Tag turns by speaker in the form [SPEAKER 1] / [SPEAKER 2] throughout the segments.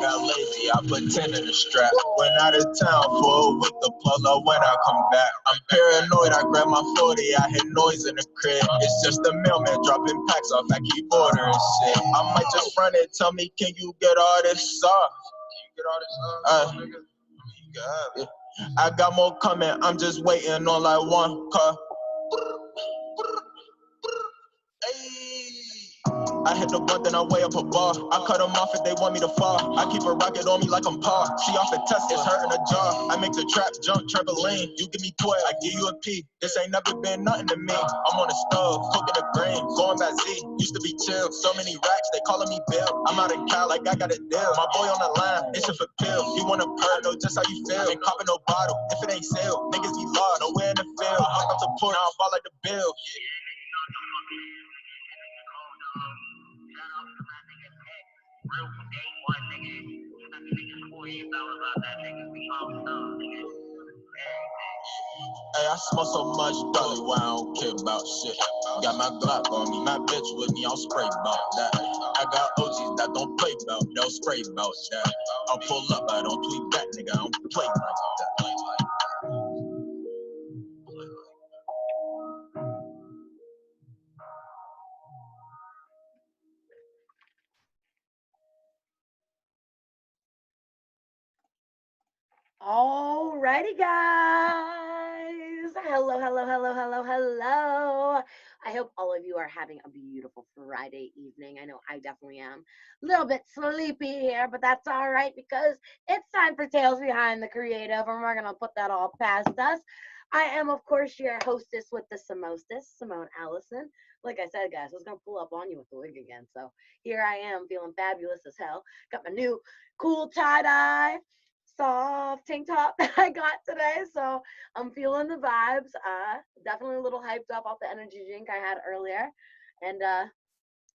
[SPEAKER 1] got lazy, I put 10 in the strap. Went out of town for a week to pull up when I come back. I'm paranoid, I grab my 40, I hear noise in the crib. It's just the mailman dropping packs off, I keep ordering shit. I might just run and tell me, can you get all this off? I got more coming, I'm just waiting on like one car. I hit the button, I weigh up a bar. I cut them off if they want me to fall. I keep a rocket on me like I'm Paul. She off the test, it's hurting her jaw. I make the trap jump, trampoline. You give me 12, I give you a P. This ain't never been nothing to me. I'm on the stove, cooking the green, going back Z. Used to be chill, so many racks, they calling me Bill. I'm out of Cal, like I got a deal. My boy on the line, itching for pills. He want a perk, know just how you feel. Ain't popping no bottle, if it ain't sealed. Niggas be lost, nowhere in the field. I hopped up the port, now I ball like the Bill. Hey, I smoke so much dolly why I don't care about shit. Got my Glock on me, my bitch with me, I'll spray about that. I got OGs that don't play about, they'll spray about that. I'll pull up, I don't tweet back, nigga, I don't play like that.
[SPEAKER 2] Alrighty, guys. Hello. I hope all of you are having a beautiful Friday evening. I know I definitely am. A little bit sleepy here, but that's all right because it's time for Tales Behind the Creative, and we're going to put that all past us. I am, of course, your hostess with the Samostess, Simone Allison. Like I said, guys, I was going to pull up on you with the wig again. So here I am feeling fabulous as hell. Got my new cool tie-dye soft tank top that I got today, so I'm feeling the vibes. Definitely a little hyped up off the energy drink I had earlier, and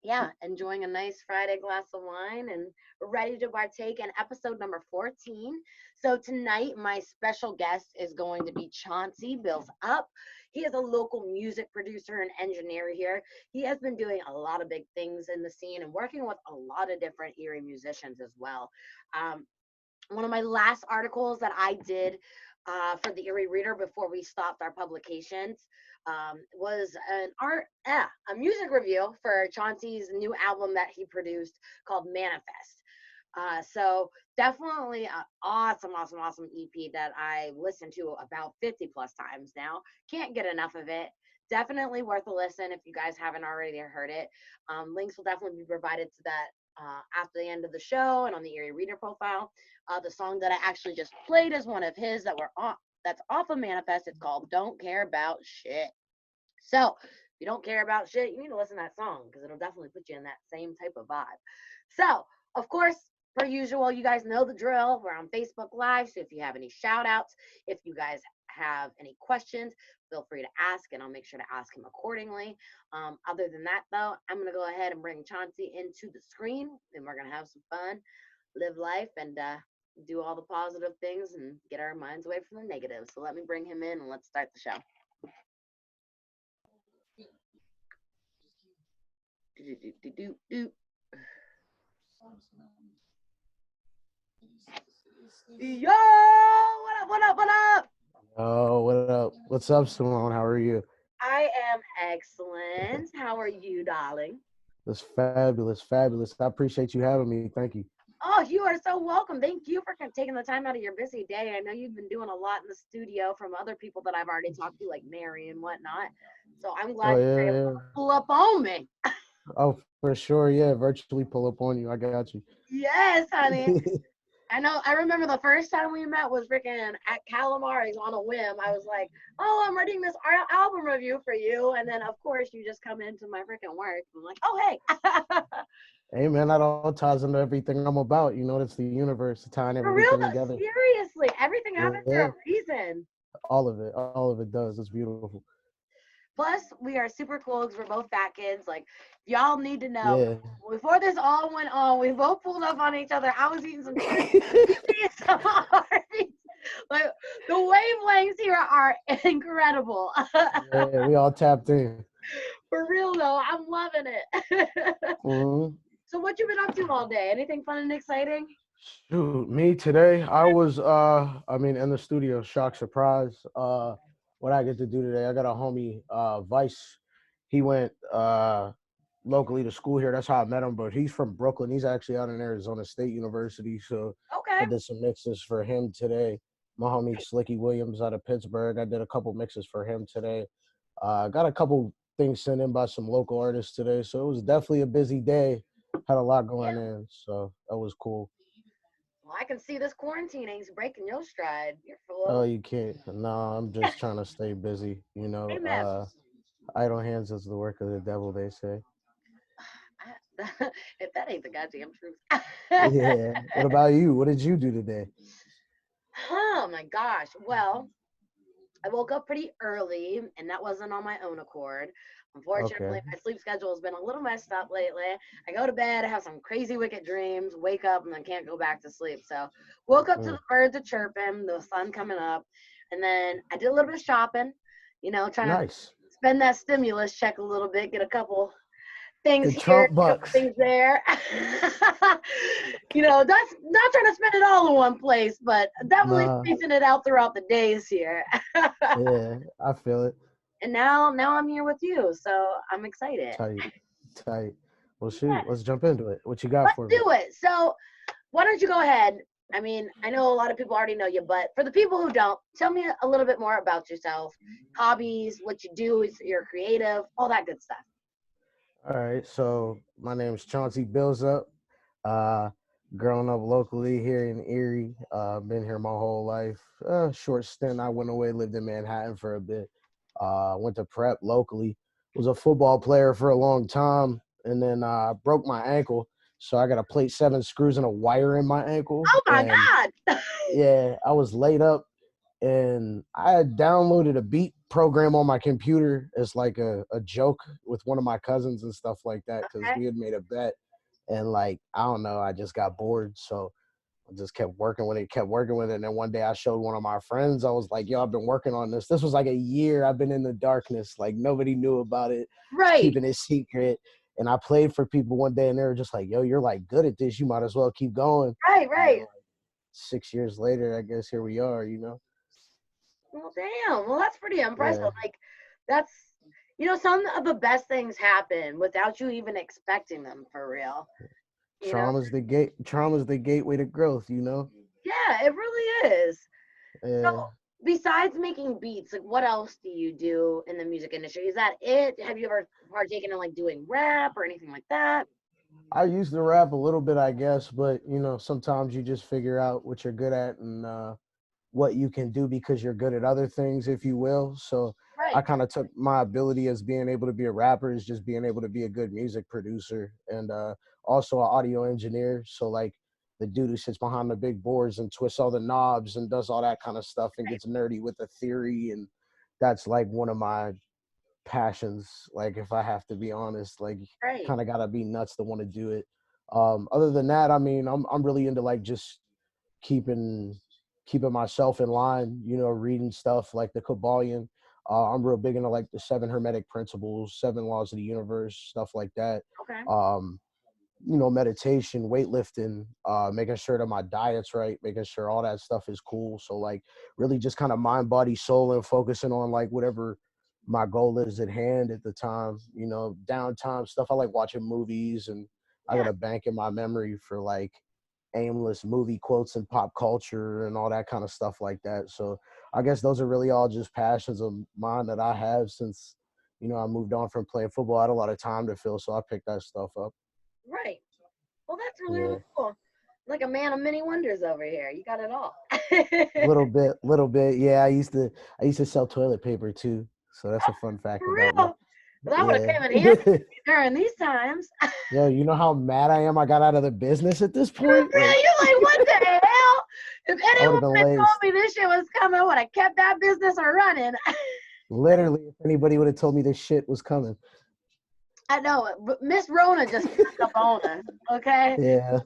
[SPEAKER 2] yeah, enjoying a nice Friday glass of wine and ready to partake in episode number 14. So tonight my special guest is going to be Chauncy Bills Up. He is a local music producer and engineer here. He has been doing a lot of big things in the scene and working with a lot of different Erie musicians as well. One of my last articles that I did for the Erie Reader before we stopped our publications was a music review for Chauncy's new album that he produced called Manifest. So definitely an awesome EP that I listened to about 50 plus times now. Can't get enough of it. Definitely worth a listen if you guys haven't already heard it. Links will definitely be provided to that after the end of the show and on the Erie Reader profile. The song that I actually just played is one of his that's off of Manifest. It's called Don't Care About Shit. So if you don't care about shit, you need to listen to that song because it'll definitely put you in that same type of vibe. So, of course, per usual, you guys know the drill. We're on Facebook Live, so if you have any shout outs, if you guys have any questions, feel free to ask, and I'll make sure to ask him accordingly. Other than that, though, I'm going to go ahead and bring Chauncy into the screen, and we're going to have some fun, live life, and do all the positive things and get our minds away from the negative. So let me bring him in, and let's start the show. Yo, what up?
[SPEAKER 3] Oh, what up? What's up, Simone? How are you?
[SPEAKER 2] I am excellent. How are you, darling?
[SPEAKER 3] That's fabulous. I appreciate you having me. Thank you.
[SPEAKER 2] Oh, you are so welcome. Thank you for taking the time out of your busy day. I know you've been doing a lot in the studio from other people that I've already talked to, like Mary and whatnot. So I'm glad you were able to pull up on me.
[SPEAKER 3] Oh, for sure. Yeah, virtually pull up on you. I got you.
[SPEAKER 2] Yes, honey. I remember the first time we met was freaking at Calamari's on a whim. I was like, oh, I'm writing this album review for you. And then, of course, you just come into my freaking work. I'm like, oh, hey.
[SPEAKER 3] Hey, man, that all ties into everything I'm about. You know, that's the universe tying everything together.
[SPEAKER 2] Seriously, everything happens for a reason.
[SPEAKER 3] All of it does. It's beautiful.
[SPEAKER 2] Plus, we are super cool because we're both fat kids. Like, y'all need to know, before this all went on, we both pulled up on each other. I was eating some some like, the wavelengths here are incredible.
[SPEAKER 3] Yeah, we all tapped in.
[SPEAKER 2] For real, though. I'm loving it. So what you been up to all day? Anything fun and exciting?
[SPEAKER 3] Shoot, me today, I was in the studio, shock surprise. What I get to do today, I got a homie, Vice. He went locally to school here. That's how I met him, but he's from Brooklyn. He's actually out in Arizona State University. So
[SPEAKER 2] Okay.
[SPEAKER 3] I did some mixes for him today. My homie Slicky Williams out of Pittsburgh. I did a couple mixes for him today. Got a couple things sent in by some local artists today. So it was definitely a busy day. Had a lot going
[SPEAKER 2] Yeah.
[SPEAKER 3] in. So that was cool.
[SPEAKER 2] Well, I can see this quarantine ain't breaking your stride. You're
[SPEAKER 3] Oh,
[SPEAKER 2] full.
[SPEAKER 3] you can't. No, I'm just trying to stay busy.
[SPEAKER 2] Amen.
[SPEAKER 3] Idle hands is the work of the devil, they say.
[SPEAKER 2] If that ain't the goddamn truth.
[SPEAKER 3] Yeah. What about you? What did you do today?
[SPEAKER 2] Oh my gosh. Well, I woke up pretty early, and that wasn't on my own accord.
[SPEAKER 3] Okay.
[SPEAKER 2] Unfortunately, my sleep schedule has been a little messed up lately. I go to bed, I have some crazy wicked dreams, wake up, and then can't go back to sleep. So, woke up to
[SPEAKER 3] Mm,
[SPEAKER 2] the birds a chirping, the sun coming up, and then I did a little bit of shopping. Trying to
[SPEAKER 3] nice.
[SPEAKER 2] spend that stimulus check a little bit, get a couple things
[SPEAKER 3] The
[SPEAKER 2] here,
[SPEAKER 3] Trump
[SPEAKER 2] a couple
[SPEAKER 3] bucks.
[SPEAKER 2] things there. That's not trying to spend it all in one place, but definitely
[SPEAKER 3] Nah.
[SPEAKER 2] spacing it out throughout the days here.
[SPEAKER 3] Yeah, I feel it.
[SPEAKER 2] And now I'm here with you, so I'm excited.
[SPEAKER 3] Tight. Tight. Well,
[SPEAKER 2] Yeah,
[SPEAKER 3] shoot. Let's jump into it. What you got
[SPEAKER 2] let's
[SPEAKER 3] for me?
[SPEAKER 2] do it. So why don't you go ahead? I mean, I know a lot of people already know you, but for the people who don't, tell me a little bit more about yourself, hobbies, what you do, is you're creative, all that good stuff.
[SPEAKER 3] All right. So my name's Chauncey Bills up. Uh, Growing up locally here in Erie. Been here my whole life. Short stint. I went away, lived in Manhattan for a bit. Went to prep locally. Was a football player for a long time, and then broke my ankle. So I got a plate seven screws and a wire in my ankle.
[SPEAKER 2] Oh my
[SPEAKER 3] And
[SPEAKER 2] God.
[SPEAKER 3] yeah, I was laid up, and I had downloaded a beat program on my computer as like a joke with one of my cousins and stuff like that because
[SPEAKER 2] Okay.
[SPEAKER 3] we had made a bet, and like I don't know, I just got bored, so I just kept working with it, and then one day I showed one of my friends. I was like, "Yo, I've been working on this. This was like a year. I've been in the darkness, like nobody knew about it,
[SPEAKER 2] Right.
[SPEAKER 3] keeping it secret." And I played for people one day, and they were just like, "Yo, you're like good at this. You might as well keep going."
[SPEAKER 2] Right,
[SPEAKER 3] And then
[SPEAKER 2] right.
[SPEAKER 3] like 6 years later, I guess here we are.
[SPEAKER 2] Well, damn. Well, that's pretty impressive.
[SPEAKER 3] Yeah.
[SPEAKER 2] Like, that's, some of the best things happen without you even expecting them for real. You know?
[SPEAKER 3] Trauma's the gateway to growth.
[SPEAKER 2] Yeah, it really is. So,
[SPEAKER 3] Yeah.
[SPEAKER 2] besides making beats, like, what else do you do in the music industry? Is that it? Have you ever partaken in like doing rap or anything like that?
[SPEAKER 3] I used to rap a little bit, I guess, but sometimes you just figure out what you're good at and what you can do because you're good at other things, if you will. So I
[SPEAKER 2] Right.
[SPEAKER 3] kind of took my ability as being able to be a rapper as just being able to be a good music producer and also an audio engineer. So like the dude who sits behind the big boards and twists all the knobs and does all that kind of stuff and gets nerdy with the theory. And that's like one of my passions. Like if I have to be honest, like
[SPEAKER 2] Right.
[SPEAKER 3] kind of gotta be nuts to want to do it. Other than that, I mean, I'm really into like just keeping keeping myself in line, reading stuff like the Kabbalion. I'm real big into like the seven hermetic principles, seven laws of the universe, stuff like that.
[SPEAKER 2] Okay.
[SPEAKER 3] Um, Meditation, weightlifting, making sure that my diet's right, making sure all that stuff is cool. So like really just kind of mind, body, soul, and focusing on like whatever my goal is at hand at the time. Downtime stuff. I like watching movies, and I got
[SPEAKER 2] Yeah.
[SPEAKER 3] a bank in my memory for like aimless movie quotes and pop culture and all that kind of stuff like that. So I guess those are really all just passions of mine that I have since, I moved on from playing football. I had a lot of time to fill, so I picked that stuff up.
[SPEAKER 2] Right. Well, that's really, really
[SPEAKER 3] Yeah.
[SPEAKER 2] cool. Like a man of many wonders over here. You got it all.
[SPEAKER 3] Little bit. Yeah, I used to sell toilet paper too. So that's a fun
[SPEAKER 2] For
[SPEAKER 3] fact about me.
[SPEAKER 2] real. That would have
[SPEAKER 3] Yeah.
[SPEAKER 2] come in handy during these times.
[SPEAKER 3] Yo, you know how mad I am I got out of the business at this
[SPEAKER 2] For
[SPEAKER 3] point? Like
[SPEAKER 2] real, you're like, what the hell? If
[SPEAKER 3] I would
[SPEAKER 2] anyone
[SPEAKER 3] have been
[SPEAKER 2] had told
[SPEAKER 3] laced.
[SPEAKER 2] me this shit was coming, I would have kept that business running.
[SPEAKER 3] Literally, if anybody would have told me this shit was coming.
[SPEAKER 2] I know it, but Miss Rona just snuck up on us, okay?
[SPEAKER 3] Yeah,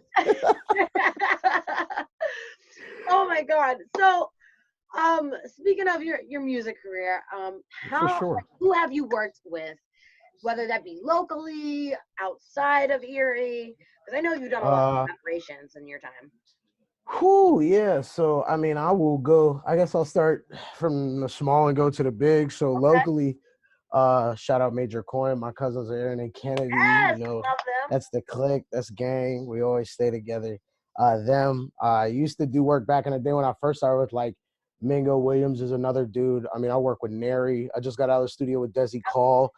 [SPEAKER 2] Oh my God. So, speaking of your music career,
[SPEAKER 3] for
[SPEAKER 2] how
[SPEAKER 3] sure.
[SPEAKER 2] who have you worked with, whether that be locally, outside of Erie? Because I know you've done a lot
[SPEAKER 3] Uh
[SPEAKER 2] of collaborations in your time.
[SPEAKER 3] Whew, yeah. So I mean, I will go. I guess I'll start from the small and go to the big. So
[SPEAKER 2] Okay.
[SPEAKER 3] locally, shout out Major Coin. My cousins are Aaron and Kennedy.
[SPEAKER 2] Yes,
[SPEAKER 3] You know,
[SPEAKER 2] love them.
[SPEAKER 3] that's the clique. That's gang. We always stay together. Them. I used to do work back in the day when I first started with like Mingo Williams is another dude. I mean, I work with Nary. I just got out of the studio with Desi Call,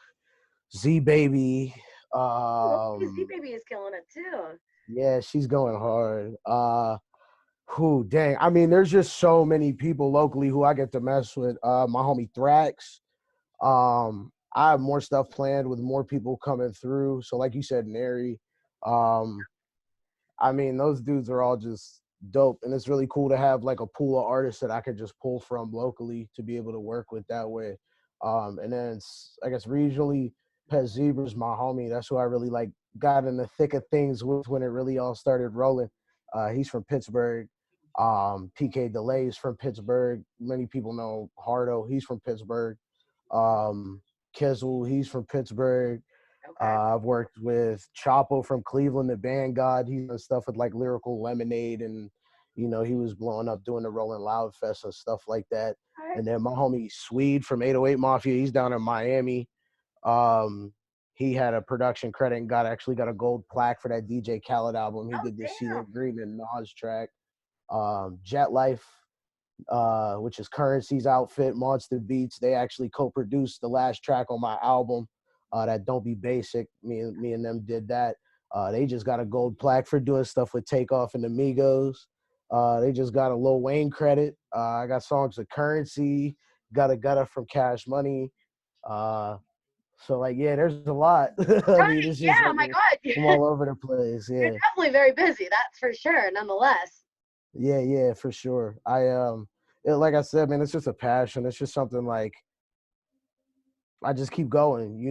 [SPEAKER 3] Z Baby.
[SPEAKER 2] Loki Z
[SPEAKER 3] Um,
[SPEAKER 2] Baby is killing it too.
[SPEAKER 3] yeah, she's going hard. Who dang. I mean, there's just so many people locally who I get to mess with. My homie Thrax. I have more stuff planned with more people coming through. So like you said, Neri. Um, I mean, those dudes are all just dope, and it's really cool to have like a pool of artists that I could just pull from locally to be able to work with that way. And then I guess regionally, Pet Zebra's my homie. That's who I really like got in the thick of things with when it really all started rolling. He's from Pittsburgh. PK Delays from Pittsburgh. Many people know Hardo. He's from Pittsburgh. Um, Kizzle, he's from Pittsburgh.
[SPEAKER 2] Okay.
[SPEAKER 3] I've worked with Chapo from Cleveland, the band God. He's done stuff with like Lyrical Lemonade, and he was blowing up doing the Rolling Loud Fest and stuff like that.
[SPEAKER 2] All right.
[SPEAKER 3] And then my homie Swede from 808 Mafia, he's down in Miami. Um, he had a production credit and actually got a gold plaque for that DJ Khaled album. He
[SPEAKER 2] Oh
[SPEAKER 3] did the
[SPEAKER 2] damn.
[SPEAKER 3] Celia Green and Nas track. Jet Life, which is Currency's outfit, Monster Beats. They actually co-produced the last track on my album, that Don't Be Basic. Me and them did that. They just got a gold plaque for doing stuff with Takeoff and Amigos. They just got a Lil Wayne credit. I got songs with Currency, got a Gutter from Cash Money. Uh, so like, yeah, there's a lot. I
[SPEAKER 2] Right.
[SPEAKER 3] mean, it's just
[SPEAKER 2] Yeah.
[SPEAKER 3] like
[SPEAKER 2] Oh my God.
[SPEAKER 3] from all over the place.
[SPEAKER 2] You're
[SPEAKER 3] Yeah,
[SPEAKER 2] definitely very busy. That's for sure. Nonetheless.
[SPEAKER 3] yeah, for sure. Like I said, man, it's just a passion. It's just something like I just keep going.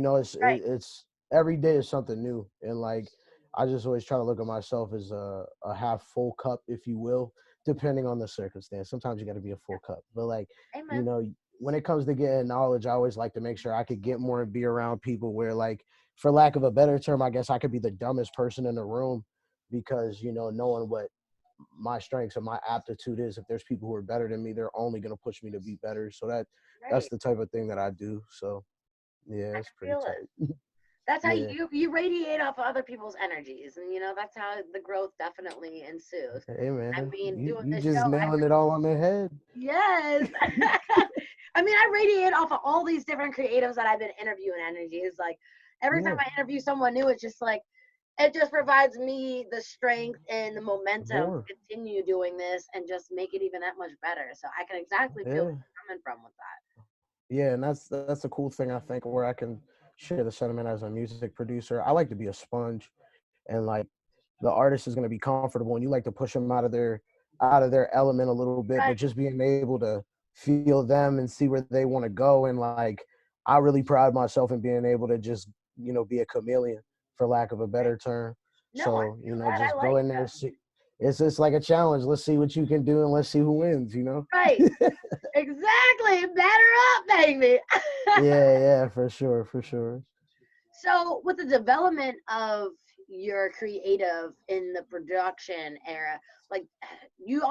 [SPEAKER 2] Right.
[SPEAKER 3] It's every day is something new, and like I just always try to look at myself as a half full cup, if you will, depending on the circumstance. Sometimes you got to be a full cup, but like you
[SPEAKER 2] Amen.
[SPEAKER 3] know, when it comes to getting knowledge, I always like to make sure I could get more and be around people where, like, for lack of a better term, I guess I could be the dumbest person in the room because knowing what my strengths and my aptitude is. If there's people who are better than me, they're only going to push me to be better. So that's
[SPEAKER 2] Right.
[SPEAKER 3] the type of thing that I do. So yeah,
[SPEAKER 2] I
[SPEAKER 3] it's
[SPEAKER 2] can
[SPEAKER 3] pretty
[SPEAKER 2] feel it.
[SPEAKER 3] tight.
[SPEAKER 2] That's how
[SPEAKER 3] Yeah.
[SPEAKER 2] you radiate off of other people's energies, and that's how the growth definitely ensues.
[SPEAKER 3] Hey
[SPEAKER 2] I
[SPEAKER 3] man,
[SPEAKER 2] mean,
[SPEAKER 3] you
[SPEAKER 2] doing
[SPEAKER 3] you
[SPEAKER 2] this
[SPEAKER 3] just
[SPEAKER 2] show,
[SPEAKER 3] nailing it all on the head.
[SPEAKER 2] yes. I mean, I radiate off of all these different creatives that I've been interviewing energies. Like every time
[SPEAKER 3] Yeah,
[SPEAKER 2] I interview someone new, it's just like it just provides me the strength and the momentum
[SPEAKER 3] more.
[SPEAKER 2] to continue doing this and just make it even that much better. So I can exactly feel where
[SPEAKER 3] Yeah,
[SPEAKER 2] you're coming from with that.
[SPEAKER 3] yeah, and that's a cool thing I think where I can share the sentiment as a music producer. I like to be a sponge, and like the artist is going to be comfortable, and you like to push them out of their element a little bit, but
[SPEAKER 2] Right.
[SPEAKER 3] just being able to feel them and see where they want to go, and like I really pride myself in being able to just be a chameleon, for lack of a
[SPEAKER 2] Right.
[SPEAKER 3] better term.
[SPEAKER 2] No, I
[SPEAKER 3] So
[SPEAKER 2] feel that. I
[SPEAKER 3] just go
[SPEAKER 2] like
[SPEAKER 3] in there,
[SPEAKER 2] that.
[SPEAKER 3] see. It's just like a challenge. Let's see what you can do, and let's see who wins.
[SPEAKER 2] Right. Exactly. Batter up, baby.
[SPEAKER 3] Yeah, yeah, for sure, for sure.
[SPEAKER 2] So, with the development of your creative in the production era, like you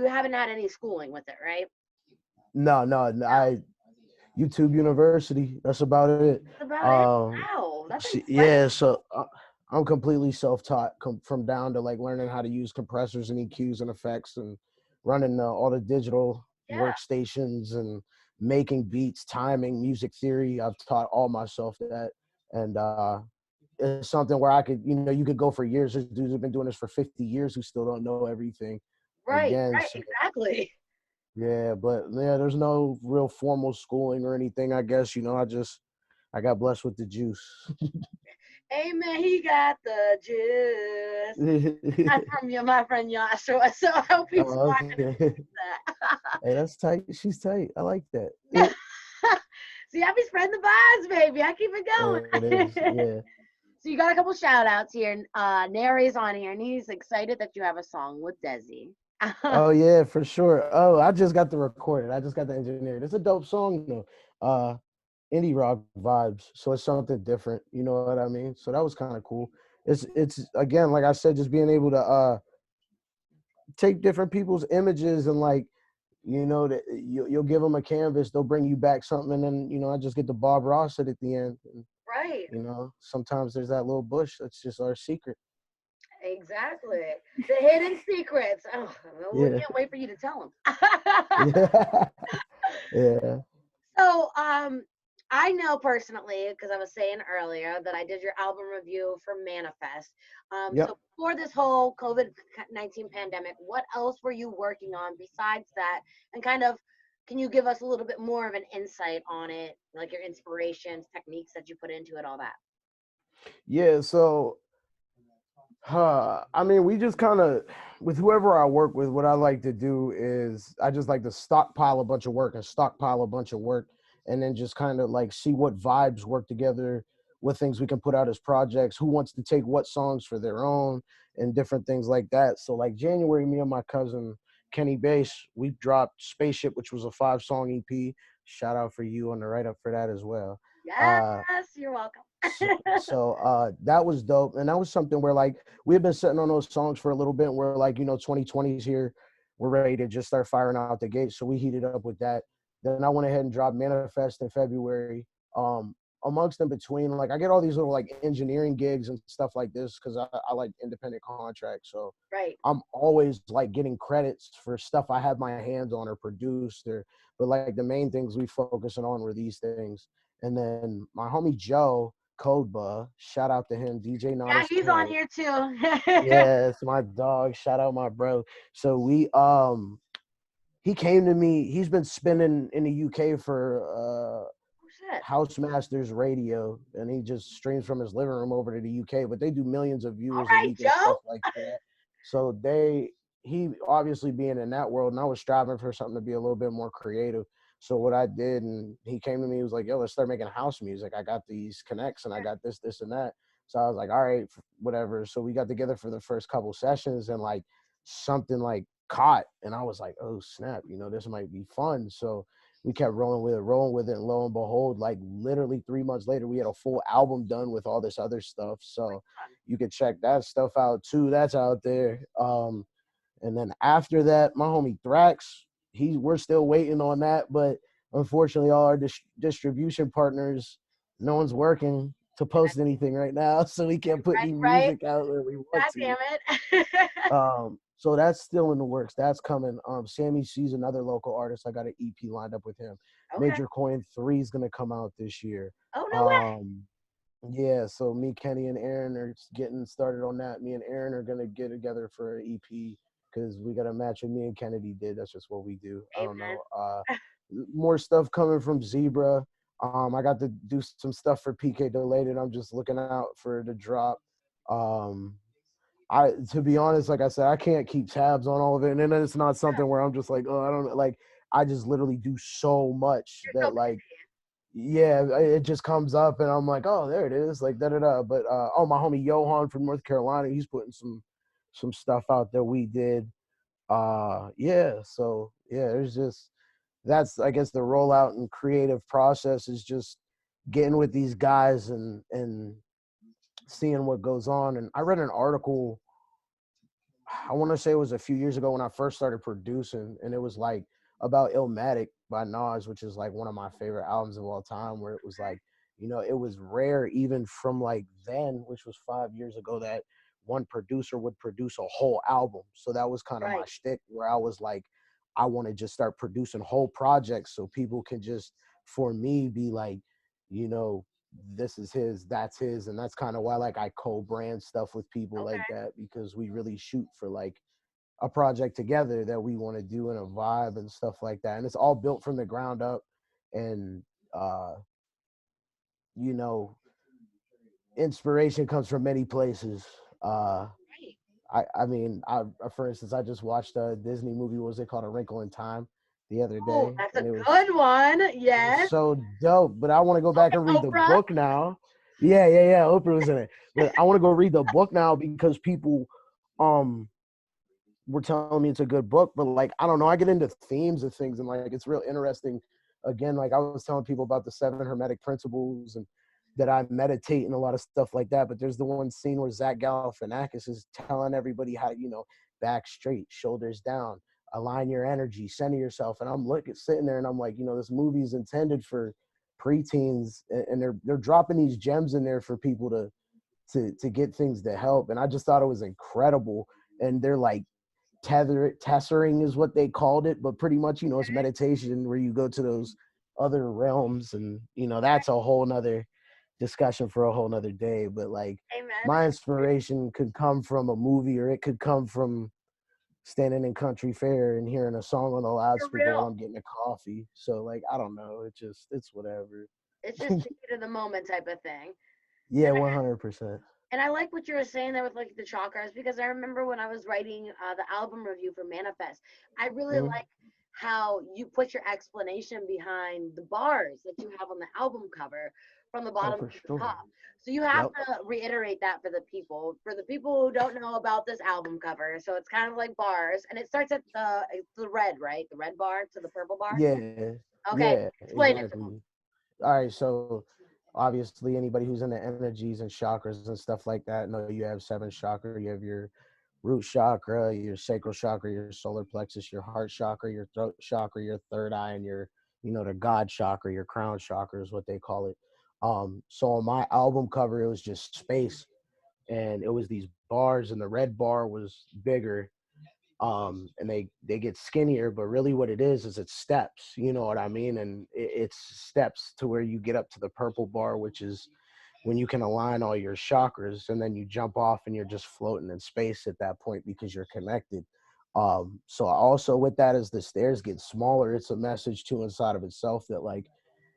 [SPEAKER 2] haven't had any schooling with it, right?
[SPEAKER 3] No, no,
[SPEAKER 2] No,
[SPEAKER 3] I YouTube University. That's about it.
[SPEAKER 2] that's about it.
[SPEAKER 3] Um,
[SPEAKER 2] Wow, that's
[SPEAKER 3] yeah,
[SPEAKER 2] impressive.
[SPEAKER 3] so I'm completely self-taught from down to like learning how to use compressors and EQs and effects and running all the digital
[SPEAKER 2] Yeah,
[SPEAKER 3] workstations and making beats, timing, music theory. I've taught all myself that, and it's something where I could, you could go for years. There's dudes who've been doing this for 50 years who still don't know everything.
[SPEAKER 2] right,
[SPEAKER 3] Again,
[SPEAKER 2] right,
[SPEAKER 3] so
[SPEAKER 2] exactly.
[SPEAKER 3] yeah, but yeah, there's no real formal schooling or anything. I guess I got blessed with the juice.
[SPEAKER 2] Amen. He got the juice. That's
[SPEAKER 3] Oh,
[SPEAKER 2] from you, my friend Joshua. So I hope he's watching
[SPEAKER 3] okay.
[SPEAKER 2] that.
[SPEAKER 3] Hey, that's tight. She's tight. I like that.
[SPEAKER 2] See, I be spreading the vibes, baby. I keep it
[SPEAKER 3] It is.
[SPEAKER 2] going.
[SPEAKER 3] Yeah.
[SPEAKER 2] So you got a couple shout outs here. Nary's on here and he's excited that you have a song with Desi.
[SPEAKER 3] Oh yeah, for sure. Oh, I just got the recorded. I just got the engineered. It's a dope song though. Indie rock vibes. So it's something different. You know what I mean? So that was kind of cool. It's again, like I said, just being able to take different people's images and like, that you'll give them a canvas, they'll bring you back something, and then I just get the Bob Ross it at the end. And,
[SPEAKER 2] Right.
[SPEAKER 3] sometimes there's that little bush that's just our secret.
[SPEAKER 2] Exactly. The hidden secrets. Oh, well, we
[SPEAKER 3] Yeah,
[SPEAKER 2] can't wait for you to tell them.
[SPEAKER 3] yeah, yeah.
[SPEAKER 2] So, I know personally, because I was saying earlier that I did your album review for Manifest.
[SPEAKER 3] Yep.
[SPEAKER 2] So before this whole COVID-19 pandemic, what else were you working on besides that? And kind of, can you give us a little bit more of an insight on it, like your inspirations, techniques that you put into it, all that?
[SPEAKER 3] Yeah. So, I mean, we just kind of, with whoever I work with, what I like to do is I just like to stockpile a bunch of work and stockpile a bunch of work, and then just kind of like see what vibes work together, what things we can put out as projects, who wants to take what songs for their own, and different things like that. So, like January, me and my cousin Kenny Bass, we dropped Spaceship, which was a 5-song EP. Shout out for you on the write up for that as well.
[SPEAKER 2] Yes,
[SPEAKER 3] Uh,
[SPEAKER 2] you're welcome.
[SPEAKER 3] that was dope, and that was something where like we had been sitting on those songs for a little bit. We're like, 2020's here, we're ready to just start firing out the gate. So we heated up with that. Then I went ahead and dropped Manifest in February. Amongst in between, like I get all these little like engineering gigs and stuff like this because I like independent contracts. So
[SPEAKER 2] Right.
[SPEAKER 3] I'm always like getting credits for stuff I have my hands on or produced, but like the main things we focusing on were these things. And then my homie Joe Codeba, shout out to him, DJ Not
[SPEAKER 2] Yeah,
[SPEAKER 3] His
[SPEAKER 2] he's on
[SPEAKER 3] Camp.
[SPEAKER 2] here too.
[SPEAKER 3] Yeah, it's my dog. Shout out my bro. So he came to me. He's been spinning in the UK for
[SPEAKER 2] Oh, shit.
[SPEAKER 3] House Masters Radio, and he just streams from his living room over to the UK. But they do millions of
[SPEAKER 2] All
[SPEAKER 3] viewers a
[SPEAKER 2] right,
[SPEAKER 3] week and
[SPEAKER 2] Joe.
[SPEAKER 3] stuff like that. So he obviously being in that world, and I was striving for something to be a little bit more creative. So what I did, and he came to me, he was like, "Yo, let's start making house music. I got these connects, and I got this, and that." So I was like, "All right, whatever." So we got together for the first couple sessions, and like something like caught, and I was like, "Oh snap, this might be fun." So we kept rolling with it, and lo and behold, like literally 3 months later, we had a full album done with all this other stuff. So you could check that stuff out too. That's out there. And then after that, my homie Thrax, we're still waiting on that, but unfortunately, all our distribution partners, no one's working to post anything right now, so we can't put any
[SPEAKER 2] Right, right.
[SPEAKER 3] music out where we want
[SPEAKER 2] God
[SPEAKER 3] to.
[SPEAKER 2] damn it.
[SPEAKER 3] So that's still in the works. That's coming. Sammy C's another local artist. I got an EP lined up with him.
[SPEAKER 2] Okay.
[SPEAKER 3] Major Coin 3 is gonna come out this year.
[SPEAKER 2] Oh, no way.
[SPEAKER 3] Um, yeah, so me, Kenny, and Aaron are getting started on that. Me and Aaron are gonna get together for an EP because we got a match. And me and Kennedy did. That's just what we do. I don't
[SPEAKER 2] Amen.
[SPEAKER 3] know. More stuff coming from Zebra. I got to do some stuff for PK Delayed. I'm just looking out for the drop. Um, to be honest, like I said, I can't keep tabs on all of it, and then it's not something where I'm just like, oh, I don't know. Like I just literally do so much
[SPEAKER 2] You're so
[SPEAKER 3] that like,
[SPEAKER 2] busy.
[SPEAKER 3] yeah, it just comes up, and I'm like, oh, there it is, like da da da. But oh, my homie Johan from North Carolina, he's putting some stuff out that we did. Yeah, so yeah, there's just that's I guess the rollout and creative process is just getting with these guys and seeing what goes on. And I read an article, I want to say it was a few years ago when I first started producing, and it was like about Illmatic by Nas, which is like one of my favorite albums of all time, where it was like, it was rare even from like then, which was 5 years ago, that one producer would produce a whole album. So that was kind of my
[SPEAKER 2] Right.
[SPEAKER 3] shtick, where I was like, I want to just start producing whole projects so people can just, for me, be like, you know, this is his, that's his. And that's kind of why like I co-brand stuff with people like
[SPEAKER 2] Okay.
[SPEAKER 3] that, because we really shoot for like a project together that we want to do in a vibe and stuff like that. And it's all built from the ground up. And uh, you know, inspiration comes from many places. Uh
[SPEAKER 2] Right.
[SPEAKER 3] I mean, for instance, I just watched a Disney movie, what was it called, A Wrinkle in Time, the other
[SPEAKER 2] Oh,
[SPEAKER 3] day,
[SPEAKER 2] that's a
[SPEAKER 3] and
[SPEAKER 2] good one.
[SPEAKER 3] it was
[SPEAKER 2] Yes.
[SPEAKER 3] so dope. But I want to go
[SPEAKER 2] Oh,
[SPEAKER 3] back and
[SPEAKER 2] with
[SPEAKER 3] read the
[SPEAKER 2] Oprah.
[SPEAKER 3] book now. Yeah. Oprah was in it. But I want to go read the book now because people um were telling me it's a good book. But like, I don't know, I get into themes of things, and like it's real interesting. Again, like I was telling people about the 7 Hermetic principles and that I meditate and a lot of stuff like that. But there's the one scene where Zach Galifianakis is telling everybody how to, back straight, shoulders down, align your energy, center yourself. And I'm sitting there and I'm like, this movie is intended for preteens, and they're dropping these gems in there for people to get things to help. And I just thought it was incredible. And they're like tethering is what they called it, but pretty much, it's meditation where you go to those other realms. And, that's a whole nother discussion for a whole nother day. But like,
[SPEAKER 2] Amen.
[SPEAKER 3] my inspiration could come from a movie, or it could come from standing in country fair and hearing a song on the loudspeaker while I'm getting a coffee. So like, I don't know. It's whatever.
[SPEAKER 2] It's just the heat of the moment type of thing.
[SPEAKER 3] Yeah, 100%.
[SPEAKER 2] And I like what you were saying there with like the chakras, because I remember when I was writing the album review for Manifest, I really like how you put your explanation behind the bars that you have on the album cover from the bottom to the top. So you have to reiterate that for the people who don't know about this album cover. So it's kind of like bars, and it starts at the red, right? The red bar to the purple bar.
[SPEAKER 3] Yeah.
[SPEAKER 2] Okay.
[SPEAKER 3] Yeah,
[SPEAKER 2] Explain
[SPEAKER 3] exactly.
[SPEAKER 2] it to them.
[SPEAKER 3] All right, so obviously anybody who's into energies and chakras and stuff like that know you have 7 chakra. You have your root chakra, your sacral chakra, your solar plexus, your heart chakra, your throat chakra, your third eye, and your the God chakra, your crown chakra is what they call it. So on my album cover, it was just space, and it was these bars, and the red bar was bigger. And they get skinnier, but really what it is it's steps, you know what I mean? And it's steps to where you get up to the purple bar, which is when you can align all your chakras, and then you jump off and you're just floating in space at that point because you're connected. So also with that, as the stairs get smaller, it's a message to inside of itself that like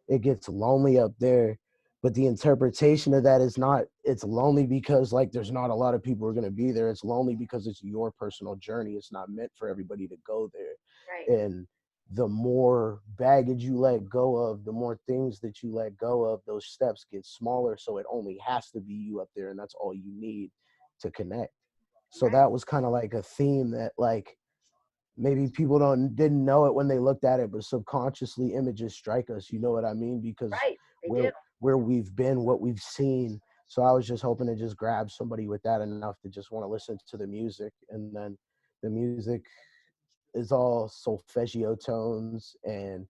[SPEAKER 3] it gets lonely up there. But the interpretation of that is not, it's lonely because like there's not a lot of people who are going to be there. It's lonely because it's your personal journey. It's not meant for everybody to go there.
[SPEAKER 2] Right.
[SPEAKER 3] And the more baggage you let go of, the more things that you let go of, those steps get smaller. So it only has to be you up there, and that's all you need to connect. So that was kind of like a theme that like maybe people didn't know it when they looked at it, but subconsciously images strike us, you know what I mean? Because where we've been, what we've seen. So I was just hoping to just grab somebody with that enough to just want to listen to the music. And then the music is all solfeggio tones and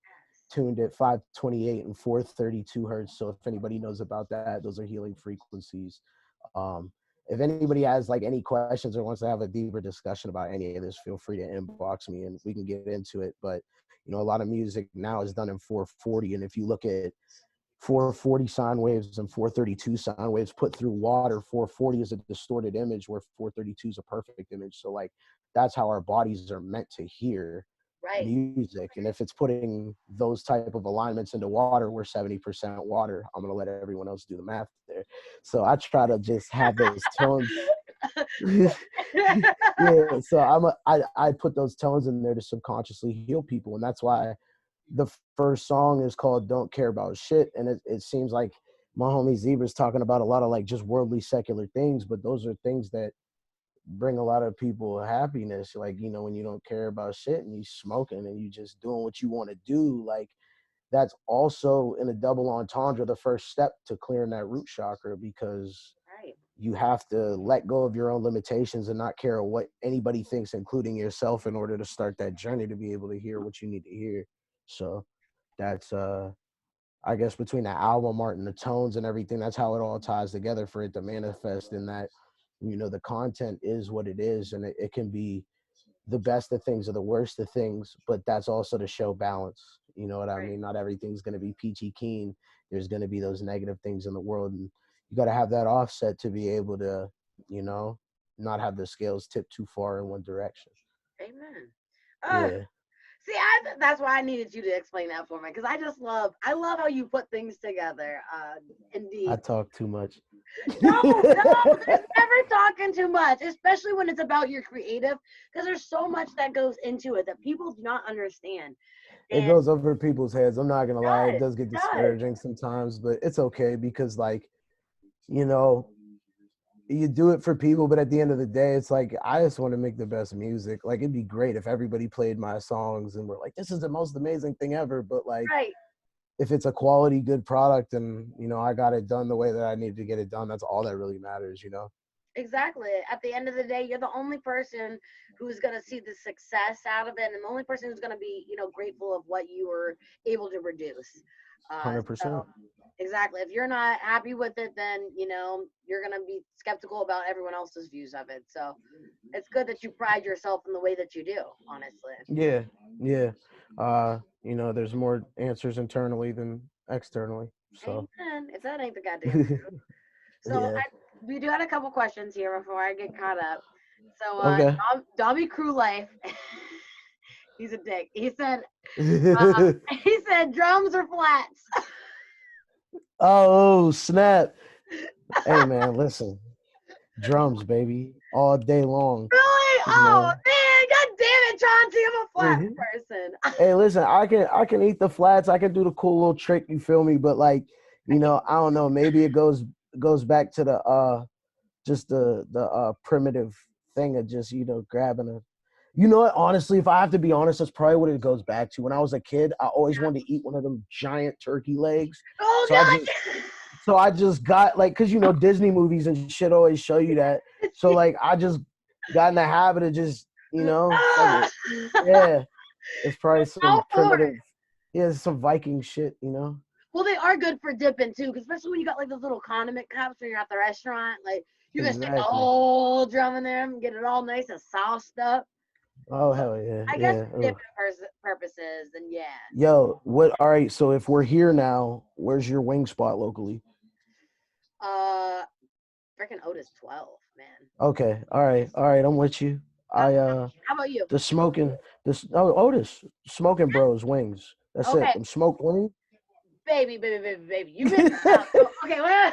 [SPEAKER 3] tuned at 528 and 432 hertz. So if anybody knows about that, those are healing frequencies. If anybody has like any questions or wants to have a deeper discussion about any of this, feel free to inbox me and we can get into it. But a lot of music now is done in 440, and if you look at 440 sine waves and 432 sine waves put through water, 440 is a distorted image where 432 is a perfect image. So like that's how our bodies are meant to hear music. And if it's putting those type of alignments into water, we're 70% water. I'm going to let everyone else do the math there. So I try to just have those tones. Yeah, so I put those tones in there to subconsciously heal people. And that's why the first song is called Don't Care About Shit. And it seems like my homie Zebra's talking about a lot of like just worldly secular things, but those are things that bring a lot of people happiness. Like, when you don't care about shit and you smoking and you just doing what you want to do, like that's also in a double entendre the first step to clearing that root chakra, because you have to let go of your own limitations and not care what anybody thinks, including yourself, in order to start that journey to be able to hear what you need to hear. So that's I guess between the album art and the tones and everything, that's how it all ties together for it to manifest in that, the content is what it is, and it can be the best of things or the worst of things, but that's also to show balance. You know what I mean? Not everything's going to be peachy keen. There's going to be those negative things in the world, and you got to have that offset to be able to, not have the scales tip too far in one direction.
[SPEAKER 2] Amen.
[SPEAKER 3] Yeah.
[SPEAKER 2] See, that's why I needed you to explain that for me, because I love how you put things together. Indeed.
[SPEAKER 3] I talk too much.
[SPEAKER 2] No, there's never talking too much, especially when it's about your creative, because there's so much that goes into it that people do not understand.
[SPEAKER 3] It goes over people's heads. I'm not gonna lie, it does get discouraging sometimes, but it's okay because, like, you do it for people, but at the end of the day, it's like I just want to make the best music. Like, it'd be great if everybody played my songs and were like, "This is the most amazing thing ever." But like, if it's a quality, good product, and I got it done the way that I needed to get it done, that's all that really matters.
[SPEAKER 2] Exactly. At the end of the day, you're the only person who's going to see the success out of it, and the only person who's going to be, grateful of what you were able to produce. So
[SPEAKER 3] 100%.
[SPEAKER 2] exactly. If you're not happy with it, then you're going to be skeptical about everyone else's views of it. So it's good that you pride yourself in the way that you do. Honestly.
[SPEAKER 3] Yeah, yeah. There's more answers internally than externally. So
[SPEAKER 2] Amen. If that ain't the goddamn truth. So
[SPEAKER 3] yeah.
[SPEAKER 2] we do have a couple questions here before I get caught up. So
[SPEAKER 3] Okay.
[SPEAKER 2] Dobby Crew Life, he's a dick. Uh, he said drums or flats.
[SPEAKER 3] Oh snap! Hey man, listen, drums, baby, all day long.
[SPEAKER 2] Really?
[SPEAKER 3] You
[SPEAKER 2] Oh
[SPEAKER 3] know.
[SPEAKER 2] man, god damn it, Chauncey, I'm a flat
[SPEAKER 3] Mhm.
[SPEAKER 2] person.
[SPEAKER 3] Hey, listen, I can eat the flats. I can do the cool little trick. You feel me? But like, I don't know. Maybe it goes back to the just the primitive thing of just grabbing a. You know what? Honestly, if I have to be honest, that's probably what it goes back to. When I was a kid, I always wanted to eat one of them giant turkey legs.
[SPEAKER 2] Oh
[SPEAKER 3] So I just
[SPEAKER 2] god.
[SPEAKER 3] so I just got like, cause Disney movies and shit always show you that. So like I just got in the habit of just fuck it. Yeah, it's probably some
[SPEAKER 2] Go for
[SPEAKER 3] primitive,
[SPEAKER 2] it.
[SPEAKER 3] yeah, some Viking shit.
[SPEAKER 2] Well, they are good for dipping too, 'cause especially when you got like those little condiment cups when you're at the restaurant. Like you can stick the
[SPEAKER 3] Exactly.
[SPEAKER 2] whole drum in there and get it all nice and sauced up.
[SPEAKER 3] Oh
[SPEAKER 2] So
[SPEAKER 3] hell yeah,
[SPEAKER 2] I guess
[SPEAKER 3] yeah.
[SPEAKER 2] for
[SPEAKER 3] Ugh.
[SPEAKER 2] dipping purposes, then yeah.
[SPEAKER 3] Yo, what? All right. So if we're here now, where's your wing spot locally?
[SPEAKER 2] Uh, freaking Otis 12, man.
[SPEAKER 3] Okay. All right. I'm with you.
[SPEAKER 2] How,
[SPEAKER 3] I
[SPEAKER 2] how about you?
[SPEAKER 3] the smoking this Otis smoking bros wings. That's it.
[SPEAKER 2] Okay,
[SPEAKER 3] Them smoked wings.
[SPEAKER 2] baby, baby, baby, baby. You missed out. So, okay, well,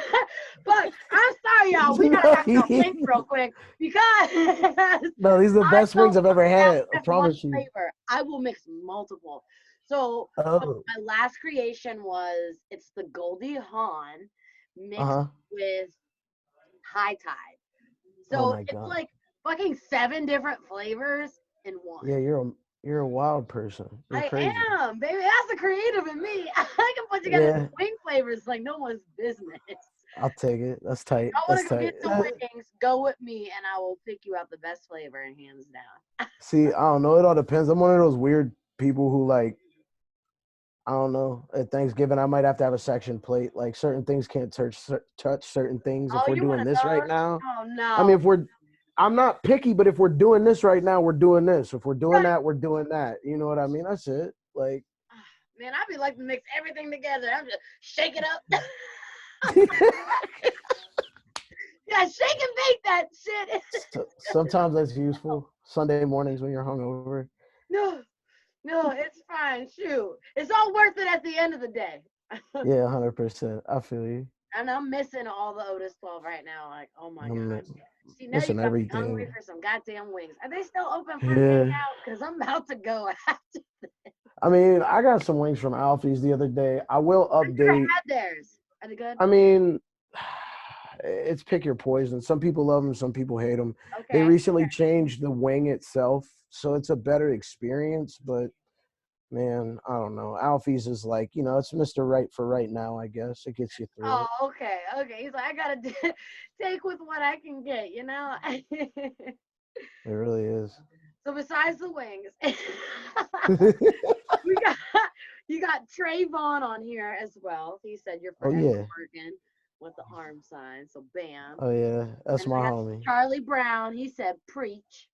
[SPEAKER 2] but I'm sorry, y'all. We gotta talk about wings real quick because
[SPEAKER 3] No, these are the
[SPEAKER 2] I
[SPEAKER 3] best
[SPEAKER 2] don't
[SPEAKER 3] wings I've ever
[SPEAKER 2] have
[SPEAKER 3] had. I
[SPEAKER 2] just one
[SPEAKER 3] promise you.
[SPEAKER 2] flavor. I will mix multiple. So
[SPEAKER 3] Oh.
[SPEAKER 2] my last creation was it's the Goldie Hawn
[SPEAKER 3] Uh
[SPEAKER 2] mixed
[SPEAKER 3] huh.
[SPEAKER 2] with High Tide.
[SPEAKER 3] Oh
[SPEAKER 2] So
[SPEAKER 3] my
[SPEAKER 2] it's
[SPEAKER 3] god.
[SPEAKER 2] like fucking 7 different flavors in one.
[SPEAKER 3] Yeah, you're a wild person. You're
[SPEAKER 2] I
[SPEAKER 3] crazy.
[SPEAKER 2] am, baby. That's the creative in me. I can put together
[SPEAKER 3] Yeah,
[SPEAKER 2] some wing flavors like no one's business.
[SPEAKER 3] I'll take it. That's tight.
[SPEAKER 2] I want
[SPEAKER 3] That's
[SPEAKER 2] to go
[SPEAKER 3] tight.
[SPEAKER 2] get some wings. Go with me, and I will pick you out the best flavor and hands down.
[SPEAKER 3] See, I don't know. It all depends. I'm one of those weird people who like, I don't know. At Thanksgiving, I might have to have a section plate. Like certain things can't touch certain things. If
[SPEAKER 2] Oh,
[SPEAKER 3] we're
[SPEAKER 2] you one
[SPEAKER 3] doing
[SPEAKER 2] of
[SPEAKER 3] this right
[SPEAKER 2] those?
[SPEAKER 3] now,
[SPEAKER 2] Oh
[SPEAKER 3] I mean,
[SPEAKER 2] no.
[SPEAKER 3] I'm not picky, but if we're doing this right now, we're doing this. If we're doing
[SPEAKER 2] Right.
[SPEAKER 3] that, we're doing that. You know what I mean? That's it. Like,
[SPEAKER 2] Man, I be like to mix everything together. I'm just shake it up. Yeah, shake and bake that shit.
[SPEAKER 3] sometimes that's useful. Sunday mornings when you're hungover.
[SPEAKER 2] No, no, it's fine. Shoot, it's all worth it at the end of the day.
[SPEAKER 3] Yeah, 100%. I feel you.
[SPEAKER 2] And I'm missing all the Otis 12 right now. Like, oh my
[SPEAKER 3] I'm
[SPEAKER 2] gosh. See, now you
[SPEAKER 3] missing
[SPEAKER 2] got me hungry
[SPEAKER 3] everything.
[SPEAKER 2] for some goddamn wings. Are they still open for
[SPEAKER 3] Yeah.
[SPEAKER 2] takeout? Because I'm about to go after.
[SPEAKER 3] I mean, I got some wings from Alfie's the other day. I will
[SPEAKER 2] I never
[SPEAKER 3] update.
[SPEAKER 2] had theirs. Are they good?
[SPEAKER 3] I mean, it's pick your poison. Some people love them, some people hate them. They
[SPEAKER 2] Okay.
[SPEAKER 3] recently changed the wing itself, so it's a better experience. But man, I don't know. Alfie's is like, it's Mr. Right for right now. I guess it gets you through
[SPEAKER 2] Oh,
[SPEAKER 3] it.
[SPEAKER 2] okay. Okay. He's like, I gotta take with what I can get, you know?
[SPEAKER 3] It really is.
[SPEAKER 2] So besides the wings, we got you got Trayvon on here as well. He said you're
[SPEAKER 3] Oh
[SPEAKER 2] forever
[SPEAKER 3] yeah.
[SPEAKER 2] working with the arm sign. So bam.
[SPEAKER 3] Oh yeah. That's
[SPEAKER 2] And
[SPEAKER 3] my
[SPEAKER 2] I got
[SPEAKER 3] homie.
[SPEAKER 2] Charlie Brown. He said preach.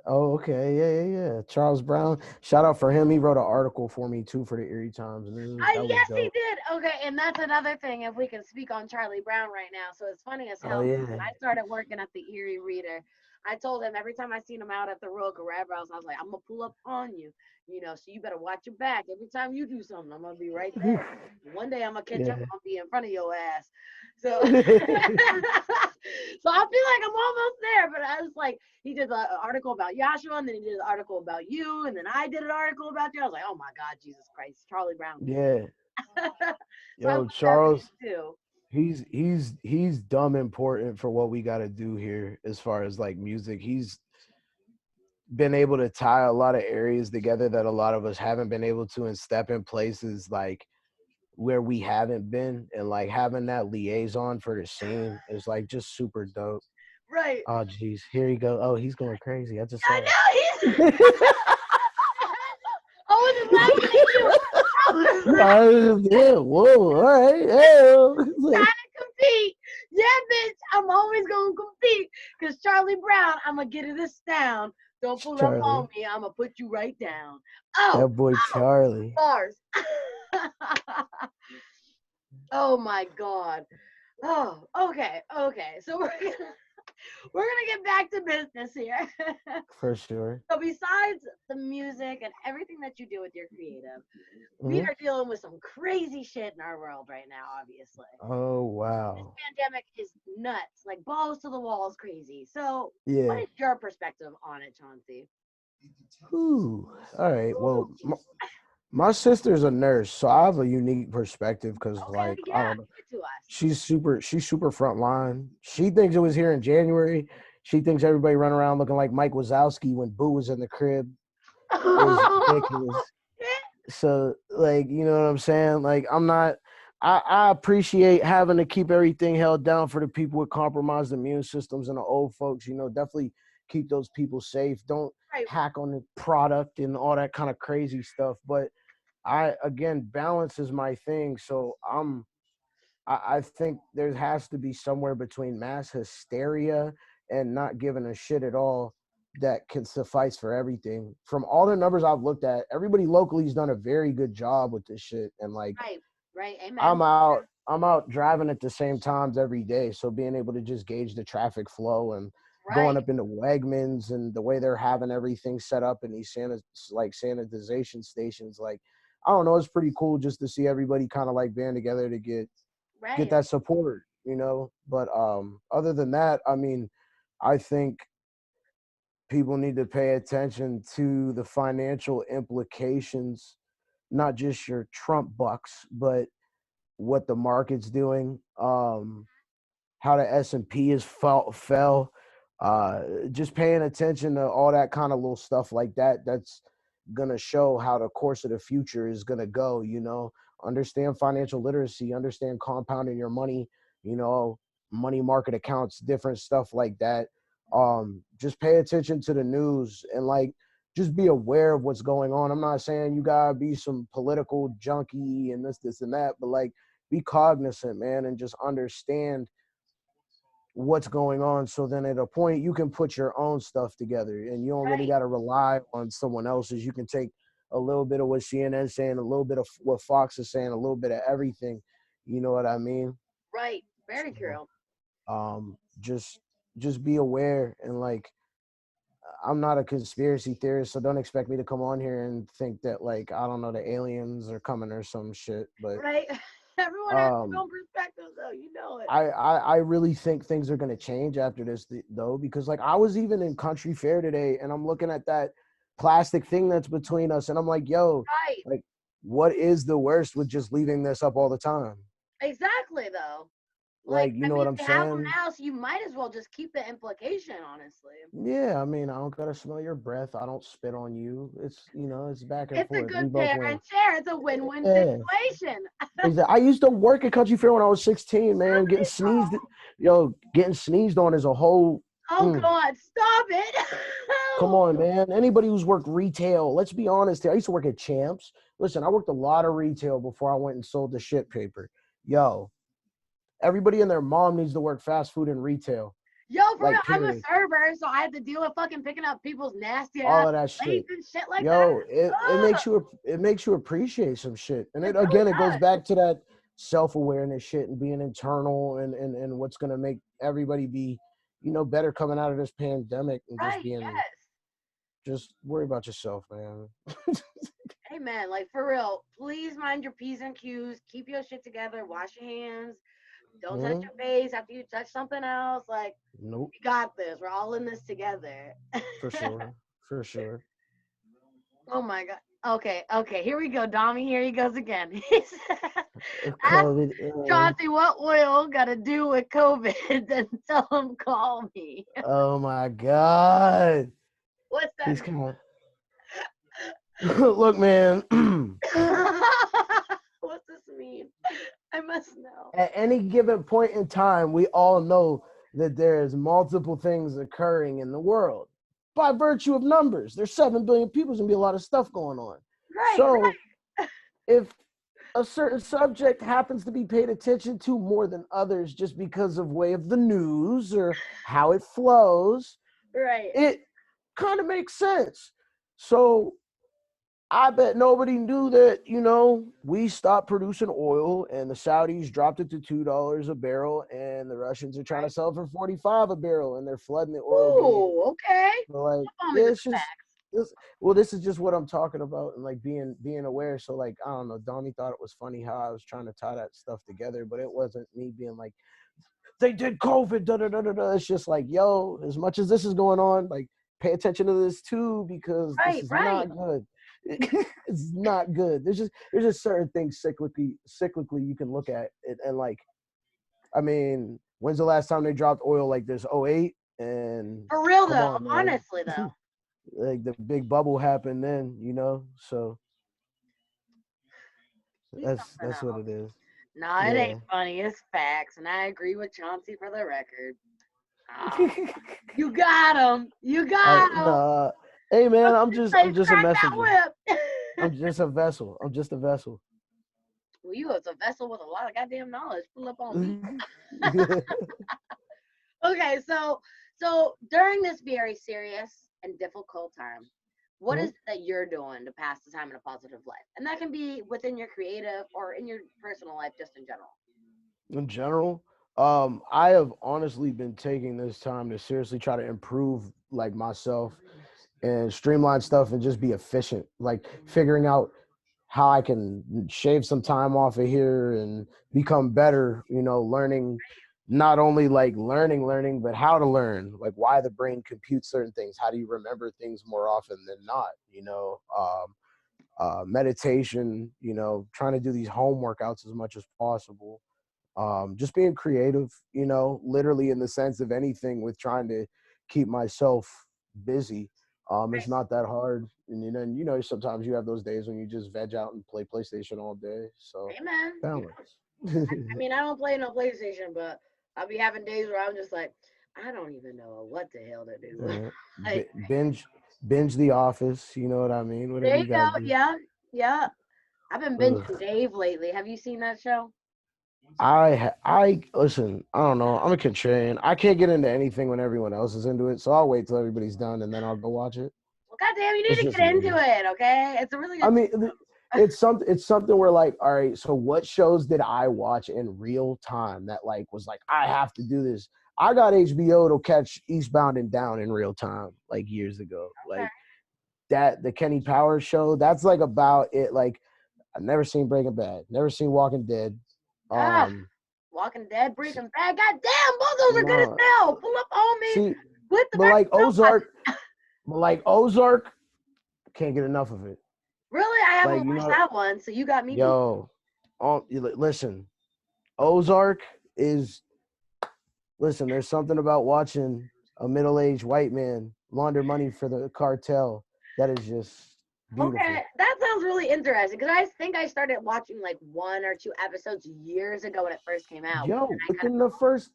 [SPEAKER 3] Oh, okay. Yeah, yeah, yeah. Charles Brown. Shout out for him. He wrote an article for me too for the Erie Times, and that was
[SPEAKER 2] Yes, he
[SPEAKER 3] dope.
[SPEAKER 2] did. Okay, and that's another thing. If we can speak on Charlie Brown right now, so it's funny as
[SPEAKER 3] Oh
[SPEAKER 2] hell. When
[SPEAKER 3] yeah.
[SPEAKER 2] I started working at the Erie Reader, I told him every time I seen him out at the Royal Grab House, I was like, I'm gonna pull up on you, so you better watch your back. Every time you do something, I'm gonna be right there. One day I'm gonna catch up.
[SPEAKER 3] Yeah.
[SPEAKER 2] I'm gonna be in front of your ass. So, so I feel like I'm almost there. But I was like, he did an article about Joshua, and then he did an article about you, and then I did an article about you. I was like, oh my God, Jesus Christ, Charlie Brown.
[SPEAKER 3] Yeah.
[SPEAKER 2] So I
[SPEAKER 3] Yo,
[SPEAKER 2] looked up
[SPEAKER 3] Charles,
[SPEAKER 2] him too.
[SPEAKER 3] he's dumb important for what we got to do here as far as like music. He's been able to tie a lot of areas together that a lot of us haven't been able to, and step in places like where we haven't been, and like having that liaison for the scene is like just super dope.
[SPEAKER 2] Right.
[SPEAKER 3] Oh, jeez. Here he go. Oh, he's going crazy. I just
[SPEAKER 2] I
[SPEAKER 3] saw
[SPEAKER 2] know he's. I wasn't laughing at you. I was
[SPEAKER 3] Yeah, whoa, all right. Hell. It's
[SPEAKER 2] trying
[SPEAKER 3] like,
[SPEAKER 2] to compete. Yeah, bitch. I'm always gonna compete. Cause Charlie Brown, I'm gonna get this down. Don't pull up on
[SPEAKER 3] Charlie.
[SPEAKER 2] me. I'm gonna put you right down.
[SPEAKER 3] That
[SPEAKER 2] Oh,
[SPEAKER 3] boy Charlie.
[SPEAKER 2] bars. Oh my God. Oh, okay. So we're gonna get back to business here.
[SPEAKER 3] For sure.
[SPEAKER 2] So besides the music and everything that you do with your creative, we
[SPEAKER 3] Hmm.
[SPEAKER 2] are dealing with some crazy shit in our world right now, obviously.
[SPEAKER 3] Oh,
[SPEAKER 2] This
[SPEAKER 3] wow.
[SPEAKER 2] pandemic is nuts, like balls to the walls crazy. So what
[SPEAKER 3] Yeah.
[SPEAKER 2] is your perspective on it, Chauncey?
[SPEAKER 3] Ooh. All right.
[SPEAKER 2] Ooh,
[SPEAKER 3] Well, my sister's a nurse, so I have a unique perspective because,
[SPEAKER 2] okay,
[SPEAKER 3] like, I
[SPEAKER 2] yeah,
[SPEAKER 3] don't know.
[SPEAKER 2] give it to us.
[SPEAKER 3] She's super front line. She thinks it was here in January. She thinks everybody run around looking like Mike Wazowski when Boo was in the crib. Is ridiculous. So, like, you know what I'm saying? Like, I'm not. I appreciate having to keep everything held down for the people with compromised immune systems and the old folks. Definitely keep those people safe. Don't
[SPEAKER 2] Right,
[SPEAKER 3] hack on the product and all that kind of crazy stuff. But again, balance is my thing. So I think there has to be somewhere between mass hysteria and not giving a shit at all that can suffice for everything. From all the numbers I've looked at, everybody locally has done a very good job with this shit. And like
[SPEAKER 2] right, right. Amen.
[SPEAKER 3] I'm out driving at the same times every day. So being able to just gauge the traffic flow and going
[SPEAKER 2] Right,
[SPEAKER 3] up into Wegmans and the way they're having everything set up in these sanitization stations, like I don't know, it's pretty cool just to see everybody kind of like band together to get
[SPEAKER 2] right,
[SPEAKER 3] that support. But other than that, I mean, I think people need to pay attention to the financial implications, not just your Trump bucks, but what the market's doing, how the S&P has fell, just paying attention to all that kind of little stuff like that. That's gonna show how the course of the future is gonna go. Understand financial literacy, understand compounding your money, you know, money market accounts, different stuff like that. Just pay attention to the news and like just be aware of what's going on. I'm not saying you gotta be some political junkie and this and that, but like be cognizant, man, and just understand what's going on, so then at a point you can put your own stuff together and you don't really
[SPEAKER 2] right,
[SPEAKER 3] got to rely on someone else's. You can take a little bit of what CNN's saying, a little bit of what Fox is saying, a little bit of everything. You know what I mean?
[SPEAKER 2] right. Very
[SPEAKER 3] So,
[SPEAKER 2] true.
[SPEAKER 3] just be aware. And like, I'm not a conspiracy theorist, so don't expect me to come on here and think that like, I don't know, the aliens are coming or some shit. But
[SPEAKER 2] Right. Everyone has their
[SPEAKER 3] um
[SPEAKER 2] own perspective, though. You know it.
[SPEAKER 3] I really think things are going to change after this though, because like I was even in country fair today and I'm looking at that plastic thing that's between us and I'm like, yo,
[SPEAKER 2] Right.
[SPEAKER 3] like what is the worst with just leaving this up all the time?
[SPEAKER 2] Exactly, though. Like,
[SPEAKER 3] Like, you
[SPEAKER 2] I
[SPEAKER 3] know
[SPEAKER 2] mean,
[SPEAKER 3] what I'm
[SPEAKER 2] we have them
[SPEAKER 3] saying?
[SPEAKER 2] now, so you might as well just keep the implication, honestly.
[SPEAKER 3] Yeah, I mean, I don't gotta smell your breath. I don't spit on you. It's back and
[SPEAKER 2] It's a
[SPEAKER 3] forth. We
[SPEAKER 2] good
[SPEAKER 3] both
[SPEAKER 2] pair
[SPEAKER 3] win.
[SPEAKER 2] and share. It's a win-win
[SPEAKER 3] Yeah.
[SPEAKER 2] situation.
[SPEAKER 3] I used to work at country fair when I was 16, man.
[SPEAKER 2] Somebody
[SPEAKER 3] Getting sneezed on is a whole.
[SPEAKER 2] oh God, stop it.
[SPEAKER 3] Come on, man. Anybody who's worked retail, let's be honest here. I used to work at Champs. Listen, I worked a lot of retail before I went and sold the shit paper. Yo, everybody and their mom needs to work fast food and retail.
[SPEAKER 2] Yo, for real,
[SPEAKER 3] Like,
[SPEAKER 2] I'm a
[SPEAKER 3] period.
[SPEAKER 2] server, so I have to deal with fucking picking up people's nasty ass
[SPEAKER 3] All of that shit.
[SPEAKER 2] plates and shit like that.
[SPEAKER 3] Yo, it
[SPEAKER 2] Ugh,
[SPEAKER 3] makes you appreciate some shit. And
[SPEAKER 2] it
[SPEAKER 3] it
[SPEAKER 2] really
[SPEAKER 3] again, it goes
[SPEAKER 2] does.
[SPEAKER 3] back to that self-awareness shit and being internal and what's gonna make everybody be, better coming out of this pandemic and just
[SPEAKER 2] Right,
[SPEAKER 3] being
[SPEAKER 2] yes.
[SPEAKER 3] just worry about yourself, man.
[SPEAKER 2] Hey man, like for real, please mind your P's and Q's. Keep your shit together. Wash your hands. Don't touch
[SPEAKER 3] Mhm.
[SPEAKER 2] your face after you touch something else. Like,
[SPEAKER 3] Nope.
[SPEAKER 2] we got this. We're all in this together.
[SPEAKER 3] For sure. For sure.
[SPEAKER 2] Oh my God. Okay. Here we go. Dommy, here he goes again. He said, ask
[SPEAKER 3] COVID.
[SPEAKER 2] Chauncey what oil got to do with COVID, then tell him call me.
[SPEAKER 3] Oh my God.
[SPEAKER 2] What's that?
[SPEAKER 3] He's kind of look, man.
[SPEAKER 2] What's this mean? I must know.
[SPEAKER 3] At any given point in time, we all know that there's multiple things occurring in the world by virtue of numbers. There's 7 billion people. There's gonna be a lot of stuff going on.
[SPEAKER 2] Right,
[SPEAKER 3] So if a certain subject happens to be paid attention to more than others just because of way of the news or how it flows,
[SPEAKER 2] right.
[SPEAKER 3] it kind of makes sense. So I bet nobody knew that, we stopped producing oil and the Saudis dropped it to $2 a barrel and the Russians are trying to sell it for 45 a barrel and they're flooding the oil game.
[SPEAKER 2] Ooh, okay.
[SPEAKER 3] So like,
[SPEAKER 2] Tell me the
[SPEAKER 3] it's just
[SPEAKER 2] facts.
[SPEAKER 3] this is just what I'm talking about and like being aware. So like, I don't know, Donnie thought it was funny how I was trying to tie that stuff together, but it wasn't me being like, they did COVID, da da da da da. It's just like, yo, as much as this is going on, like pay attention to this too, because this is not good. It's not good. There's just certain things cyclically you can look at it and like, I mean, when's the last time they dropped oil like this? 08? And
[SPEAKER 2] For real
[SPEAKER 3] come
[SPEAKER 2] though,
[SPEAKER 3] on, man.
[SPEAKER 2] honestly though.
[SPEAKER 3] Like the big bubble happened then, so that's what it is.
[SPEAKER 2] No, it ain't funny. It's facts, and I agree with Chauncy for the record. You got him. You got him.
[SPEAKER 3] Nah. Hey man, I'm just a messenger.
[SPEAKER 2] Whip.
[SPEAKER 3] I'm just a vessel.
[SPEAKER 2] Well, you was a vessel with a lot of goddamn knowledge. Pull up on me. Okay, so during this very serious and difficult time, what is it that you're doing to pass the time in a positive life? And that can be within your creative or in your personal life, just in general.
[SPEAKER 3] In general, I have honestly been taking this time to seriously try to improve like myself and streamline stuff and just be efficient, like figuring out how I can shave some time off of here and become better, learning, not only like learning, but how to learn, like why the brain computes certain things. How do you remember things more often than not? Meditation, trying to do these home workouts as much as possible. Just being creative, literally in the sense of anything with trying to keep myself busy. It's not that hard. And sometimes you have those days when you just veg out and play PlayStation all day. So
[SPEAKER 2] Amen.
[SPEAKER 3] balance.
[SPEAKER 2] I mean, I don't play no PlayStation, but I'll be having days where I'm just like, I don't even know what the hell to do. Like,
[SPEAKER 3] binge The Office. You know what I mean? Whatever
[SPEAKER 2] there you go.
[SPEAKER 3] do.
[SPEAKER 2] Yeah. I've been binging Dave lately. Have you seen that show?
[SPEAKER 3] I listen. I don't know. I'm a contrarian. I can't get into anything when everyone else is into it, so I'll wait till everybody's done and then I'll go watch it.
[SPEAKER 2] Well, goddamn, you need to get into it, okay? It's a really good.
[SPEAKER 3] I mean, it's something where like, all right, so what shows did I watch in real time that like was like I have to do this? I got HBO to catch Eastbound and Down in real time like years ago.
[SPEAKER 2] Okay.
[SPEAKER 3] Like the Kenny Powers show. That's like about it. Like I've never seen Breaking Bad, never seen Walking Dead.
[SPEAKER 2] Walking Dead, Breaking Bad. God damn, both those are good as hell. Pull up on me.
[SPEAKER 3] See, but like Ozark, can't get enough of it.
[SPEAKER 2] Really, I haven't watched that one, so you got me.
[SPEAKER 3] Listen, Ozark is. Listen, there's something about watching a middle-aged white man launder money for the cartel that is just beautiful.
[SPEAKER 2] Okay, that sounds really interesting because I think I started watching like 1 or 2 episodes years ago when it first came out.
[SPEAKER 3] Within the first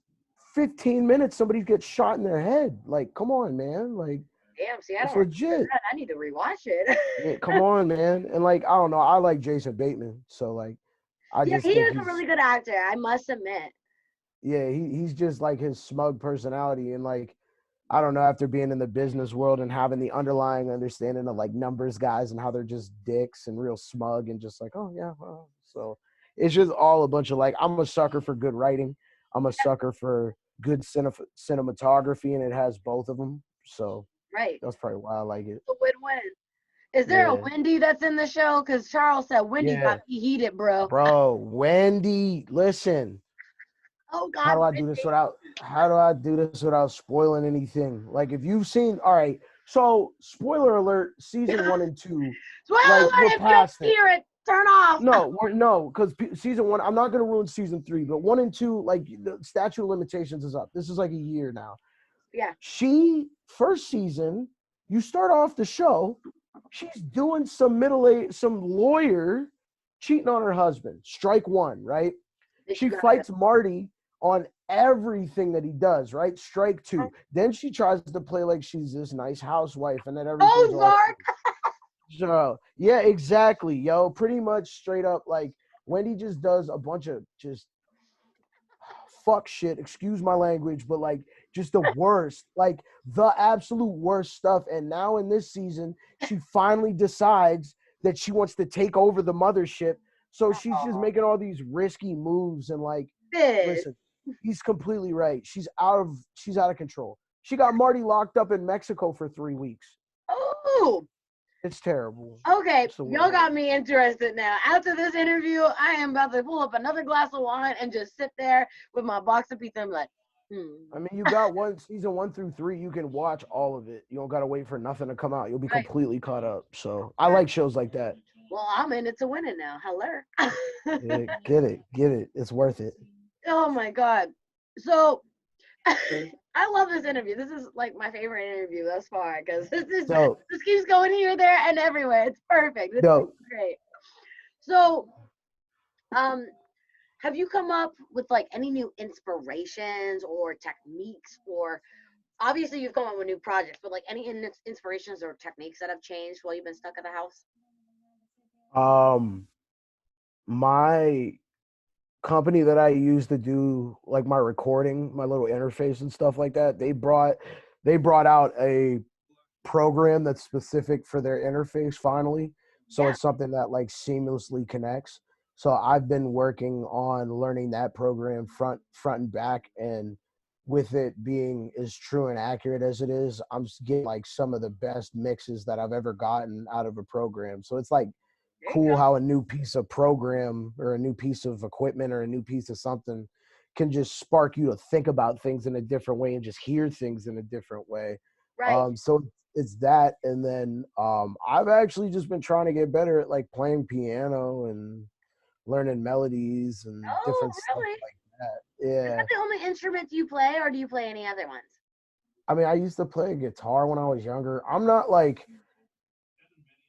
[SPEAKER 3] 15 minutes, somebody gets shot in their head. Like, come on, man. Like,
[SPEAKER 2] damn, see, I don't
[SPEAKER 3] legit.
[SPEAKER 2] I need to rewatch it.
[SPEAKER 3] Yeah, come on, man. And like, I don't know. I like Jason Bateman, so like,
[SPEAKER 2] he is a really good actor. I must admit.
[SPEAKER 3] Yeah, he's just like his smug personality and like, I don't know, after being in the business world and having the underlying understanding of like numbers guys and how they're just dicks and real smug and just like, oh yeah, well. So it's just all a bunch of like, I'm a sucker for good writing. I'm a sucker for good cinematography, and it has both of them. So that's probably why I like it.
[SPEAKER 2] A win-win. Is there a Wendy that's in the show? Because Charles said Wendy got me heated, bro.
[SPEAKER 3] Bro, Wendy, listen.
[SPEAKER 2] Oh God!
[SPEAKER 3] How do I do this without spoiling anything? Like, if you've seen, all right. So, spoiler alert: season 1 and 2.
[SPEAKER 2] Spoiler alert! If you hear it, turn off.
[SPEAKER 3] No, because season 1. I'm not gonna ruin season 3, but 1 and 2, like the statute of limitations is up. This is like a year now.
[SPEAKER 2] Yeah.
[SPEAKER 3] First season, you start off the show. She's doing some lawyer cheating on her husband. Strike 1, right? She fights Marty on everything that he does, right? Strike two. Then she tries to play like she's this nice housewife and then everything's all
[SPEAKER 2] Ozark.
[SPEAKER 3] so yeah, exactly, yo. Pretty much straight up like Wendy just does a bunch of just fuck shit, excuse my language, but like just the worst, like the absolute worst stuff. And now in this season, she finally decides that she wants to take over the mothership. So she's just making all these risky moves and like,
[SPEAKER 2] Sis.
[SPEAKER 3] listen, he's completely right. She's out of control. She got Marty locked up in Mexico for 3 weeks.
[SPEAKER 2] Oh,
[SPEAKER 3] It's terrible.
[SPEAKER 2] okay.
[SPEAKER 3] It's the
[SPEAKER 2] Y'all got
[SPEAKER 3] worst.
[SPEAKER 2] me interested now. After this interview, I am about to pull up another glass of wine and just sit there with my box of pizza. I'm like,
[SPEAKER 3] I mean, you got season 1 through 3. You can watch all of it. You don't gotta wait for nothing to come out. You'll be
[SPEAKER 2] Right.
[SPEAKER 3] completely caught up. So I like shows like that.
[SPEAKER 2] Well, I'm in it to win it now. Hello.
[SPEAKER 3] Yeah, get it. It's worth it.
[SPEAKER 2] Oh my God. So I love this interview. This is like my favorite interview thus far because
[SPEAKER 3] Dope.
[SPEAKER 2] this keeps going here, there, and everywhere. It's perfect. It's
[SPEAKER 3] Dope.
[SPEAKER 2] great. So, have you come up with like any new inspirations or techniques, or obviously you've come up with new projects, but like any inspirations or techniques that have changed while you've been stuck at the house?
[SPEAKER 3] My company that I use to do like my recording, my little interface and stuff like that, they brought out a program that's specific for their interface finally. So
[SPEAKER 2] Yeah.
[SPEAKER 3] it's something that like seamlessly connects. So I've been working on learning that program front and back, and with it being as true and accurate as it is, I'm just getting like some of the best mixes that I've ever gotten out of a program. So it's like
[SPEAKER 2] There you
[SPEAKER 3] cool
[SPEAKER 2] go.
[SPEAKER 3] how a new piece of program or a new piece of equipment or a new piece of something can just spark you to think about things in a different way and just hear things in a different way.
[SPEAKER 2] Right.
[SPEAKER 3] So it's that, and then I've actually just been trying to get better at like playing piano and learning melodies and
[SPEAKER 2] Oh,
[SPEAKER 3] different stuff
[SPEAKER 2] really?
[SPEAKER 3] like that.
[SPEAKER 2] Is
[SPEAKER 3] Yeah,
[SPEAKER 2] that the only instrument you play, or do you play any other ones?
[SPEAKER 3] I mean, I used to play guitar when I was younger. I'm not like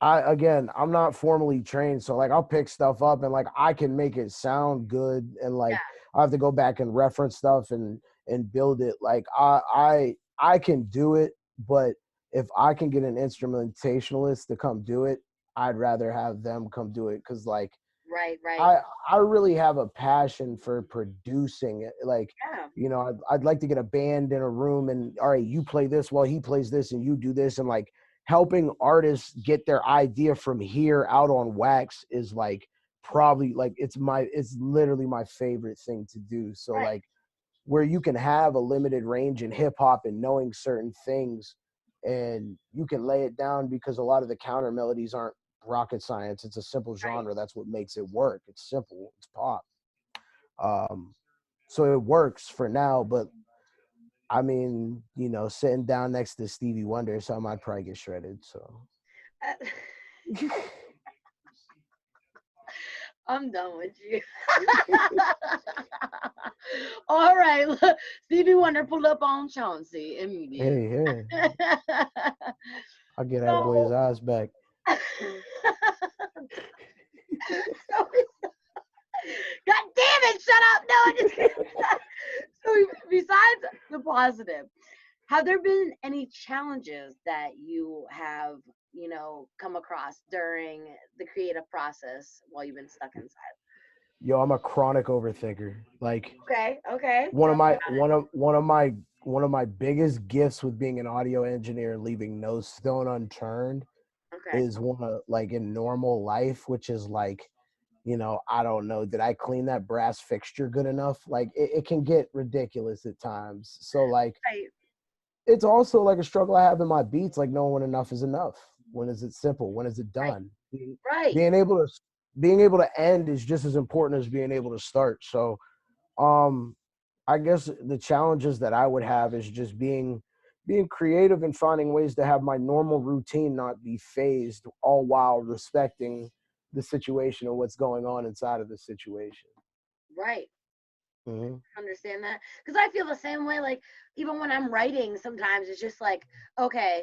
[SPEAKER 3] I'm not formally trained, so like I'll pick stuff up and like I can make it sound good, and like
[SPEAKER 2] Yeah.
[SPEAKER 3] I have to go back and reference stuff and build it. Like I can do it, but if I can get an instrumentationalist to come do it, I'd rather have them come do it, because like
[SPEAKER 2] Right. Right.
[SPEAKER 3] I really have a passion for producing it. Like,
[SPEAKER 2] Yeah.
[SPEAKER 3] I'd like to get a band in a room and all right, you play this while he plays this and you do this, and like helping artists get their idea from here out on wax is like probably like it's literally my favorite thing to do. So
[SPEAKER 2] Right.
[SPEAKER 3] like where you can have a limited range in hip hop and knowing certain things, and you can lay it down, because a lot of the counter melodies aren't rocket science. It's a simple
[SPEAKER 2] Right.
[SPEAKER 3] genre. That's what makes it work. It's simple. It's pop. Um, so it works for now, but I mean, sitting down next to Stevie Wonder, so I might probably get shredded. So
[SPEAKER 2] I'm done with you. All right. Look, Stevie Wonder pulled up on Chauncy immediately.
[SPEAKER 3] hey, I'll get that boy's
[SPEAKER 2] So,
[SPEAKER 3] eyes back.
[SPEAKER 2] so God damn it, shut up. No, I just kidding. So besides the positive, have there been any challenges that you have, come across during the creative process while you've been stuck inside?
[SPEAKER 3] Yo, I'm a chronic overthinker. Like
[SPEAKER 2] Okay, okay.
[SPEAKER 3] one
[SPEAKER 2] Tell
[SPEAKER 3] of
[SPEAKER 2] me
[SPEAKER 3] my
[SPEAKER 2] about
[SPEAKER 3] one of one of my one of my biggest gifts with being an audio engineer and leaving no stone unturned
[SPEAKER 2] it. Okay.
[SPEAKER 3] is one of like in normal life, which is like, I don't know, did I clean that brass fixture good enough? Like it can get ridiculous at times. So like
[SPEAKER 2] Right,
[SPEAKER 3] it's also like a struggle I have in my beats, like knowing when enough is enough. When is it simple? When is it
[SPEAKER 2] right,
[SPEAKER 3] done?
[SPEAKER 2] right.
[SPEAKER 3] Being able to being able to end is just as important as being able to start. So um I guess the challenges that I would have is just being creative and finding ways to have my normal routine not be phased, all while respecting the situation and what's going on inside of the situation.
[SPEAKER 2] Right.
[SPEAKER 3] Hmm.
[SPEAKER 2] Understand that? Because I feel the same way. Like, even when I'm writing, sometimes it's just like, okay,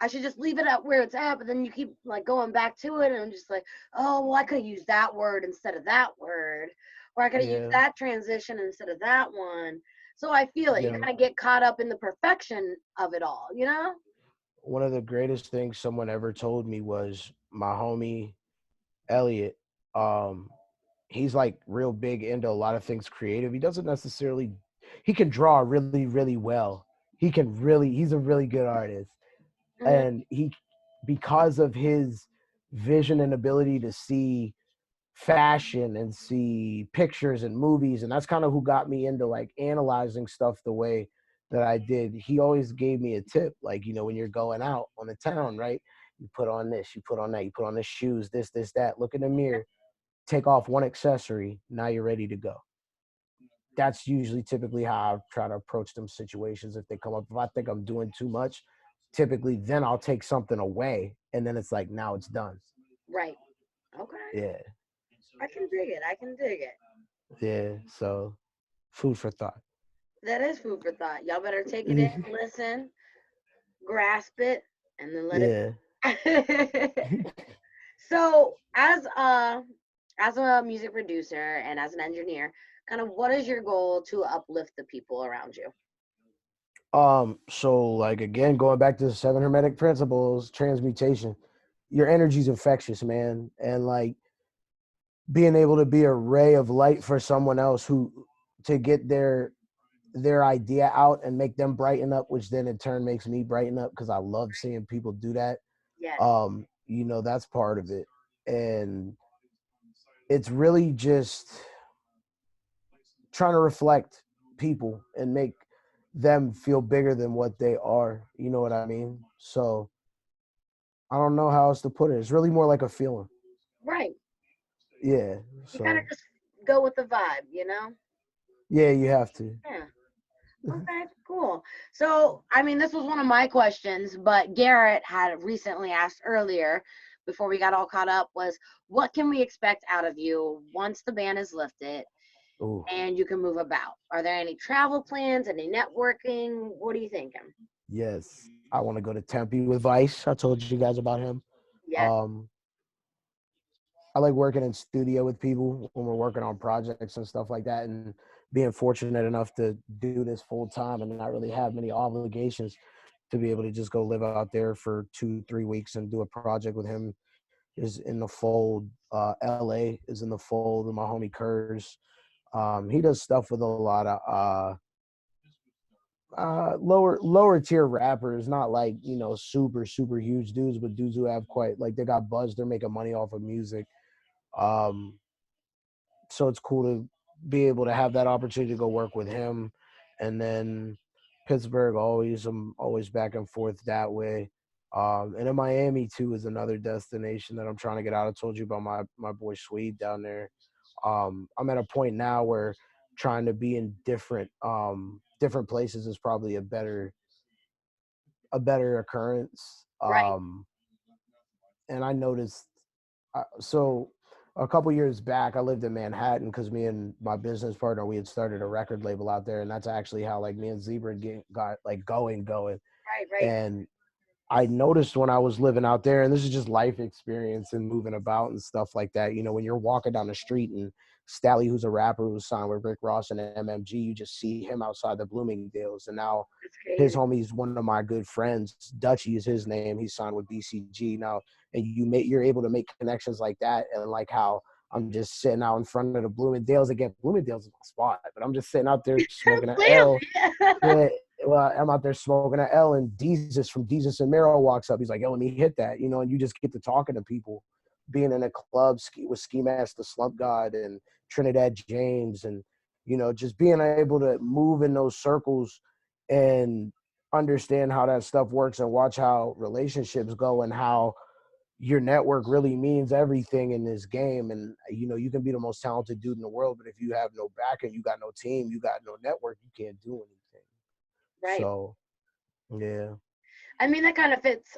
[SPEAKER 2] I should just leave it at where it's at, but then you keep like going back to it, and I'm just like, oh, well, I could have used that word instead of that word, or I could have used
[SPEAKER 3] Yeah.
[SPEAKER 2] that transition instead of that one. So I feel it. You
[SPEAKER 3] Yeah,
[SPEAKER 2] kind of get caught up in the perfection of it all, you know?
[SPEAKER 3] one of the greatest things someone ever told me was my homie Elliot. Um, he's like real big into a lot of things creative. He doesn't necessarily he can draw really, really well. He's a really good artist.
[SPEAKER 2] Hmm.
[SPEAKER 3] And he because of his vision and ability to see fashion and see pictures and movies, and that's kind of who got me into like analyzing stuff the way that I did. He always gave me a tip, like, when you're going out on the town, right, you put on this, you put on that, you put on the shoes, this that, look in the mirror, take off one accessory, now you're ready to go. That's usually typically how I try to approach them situations. If they come up, if I think I'm doing too much, typically then I'll take something away, and then it's like, now it's done.
[SPEAKER 2] Right. Okay.
[SPEAKER 3] Yeah,
[SPEAKER 2] I can dig it. I can dig it.
[SPEAKER 3] yeah. So food for thought.
[SPEAKER 2] That is food for thought. Y'all better take it in, listen, grasp it, and then let
[SPEAKER 3] Yeah.
[SPEAKER 2] it. So, as a music producer and as an engineer, kind of what is your goal to uplift the people around you?
[SPEAKER 3] So like again, going back to the seven hermetic principles, transmutation, your energy's infectious, man. And like being able to be a ray of light for someone else who to get their idea out and make them brighten up, which then in turn makes me brighten up because I love seeing people do that.
[SPEAKER 2] Yes.
[SPEAKER 3] That's part of it. And it's really just trying to reflect people and make them feel bigger than what they are. You know what I mean? So I don't know how else to put it. It's really more like a feeling.
[SPEAKER 2] Right.
[SPEAKER 3] Yeah.
[SPEAKER 2] You kind of
[SPEAKER 3] So
[SPEAKER 2] just go with the vibe, you know?
[SPEAKER 3] yeah, you have to.
[SPEAKER 2] Yeah. Okay, cool. So, I mean, this was one of my questions, but Garrett had recently asked earlier before we got all caught up was what can we expect out of you once the ban is lifted
[SPEAKER 3] Oh,
[SPEAKER 2] and you can move about? Are there any travel plans, any networking? What are you thinking?
[SPEAKER 3] yes. I want to go to Tempe with Vice. I told you guys about him.
[SPEAKER 2] Yes.
[SPEAKER 3] Um, I like working in studio with people when we're working on projects and stuff like that, and being fortunate enough to do this full time and not really have many obligations to be able to just go live out there for 2-3 weeks and do a project with him is in the fold. LA is in the fold, and my homie Kurz. He does stuff with a lot of lower tier rappers, not like super huge dudes, but dudes who have quite like they got buzz. They're making money off of music. Um, so it's cool to be able to have that opportunity to go work with him, and then Pittsburgh always I'm always back and forth that way. And in Miami too is another destination that I'm trying to get out. I told you about my boy Swede down there. I'm at a point now where trying to be in different places is probably a better occurrence.
[SPEAKER 2] Right.
[SPEAKER 3] And I noticed so a couple years back I lived in Manhattan because me and my business partner we had started a record label out there, and that's actually how like me and Zebra got like going.
[SPEAKER 2] Right, right.
[SPEAKER 3] And I noticed when I was living out there, and this is just life experience and moving about and stuff like that. When you're walking down the street and Stally, who's a rapper who's signed with Rick Ross and MMG, you just see him outside the Bloomingdale's. And now
[SPEAKER 2] That's
[SPEAKER 3] his
[SPEAKER 2] crazy.
[SPEAKER 3] homie's one of my good friends. Dutchy is his name. He's signed with BCG now, and you're able to make connections like that, and like how I'm just sitting out in front of the Bloomingdale's again. Bloomingdale's is my spot, but I'm just sitting out there smoking an L.
[SPEAKER 2] Clearly.
[SPEAKER 3] Yeah, well, I'm out there smoking an L, and Jesus from Jesus and Mero walks up. He's like, "Yo, let me hit that," and you just get to talking to people, being in a club with Ski Mask, the Slump God, and Trinidad James, and just being able to move in those circles and understand how that stuff works and watch how relationships go and how your network really means everything in this game. And you can be the most talented dude in the world, but if you have no backing, you got no team, you got no network, you can't do anything.
[SPEAKER 2] Right.
[SPEAKER 3] So yeah.
[SPEAKER 2] I mean, that kind of fits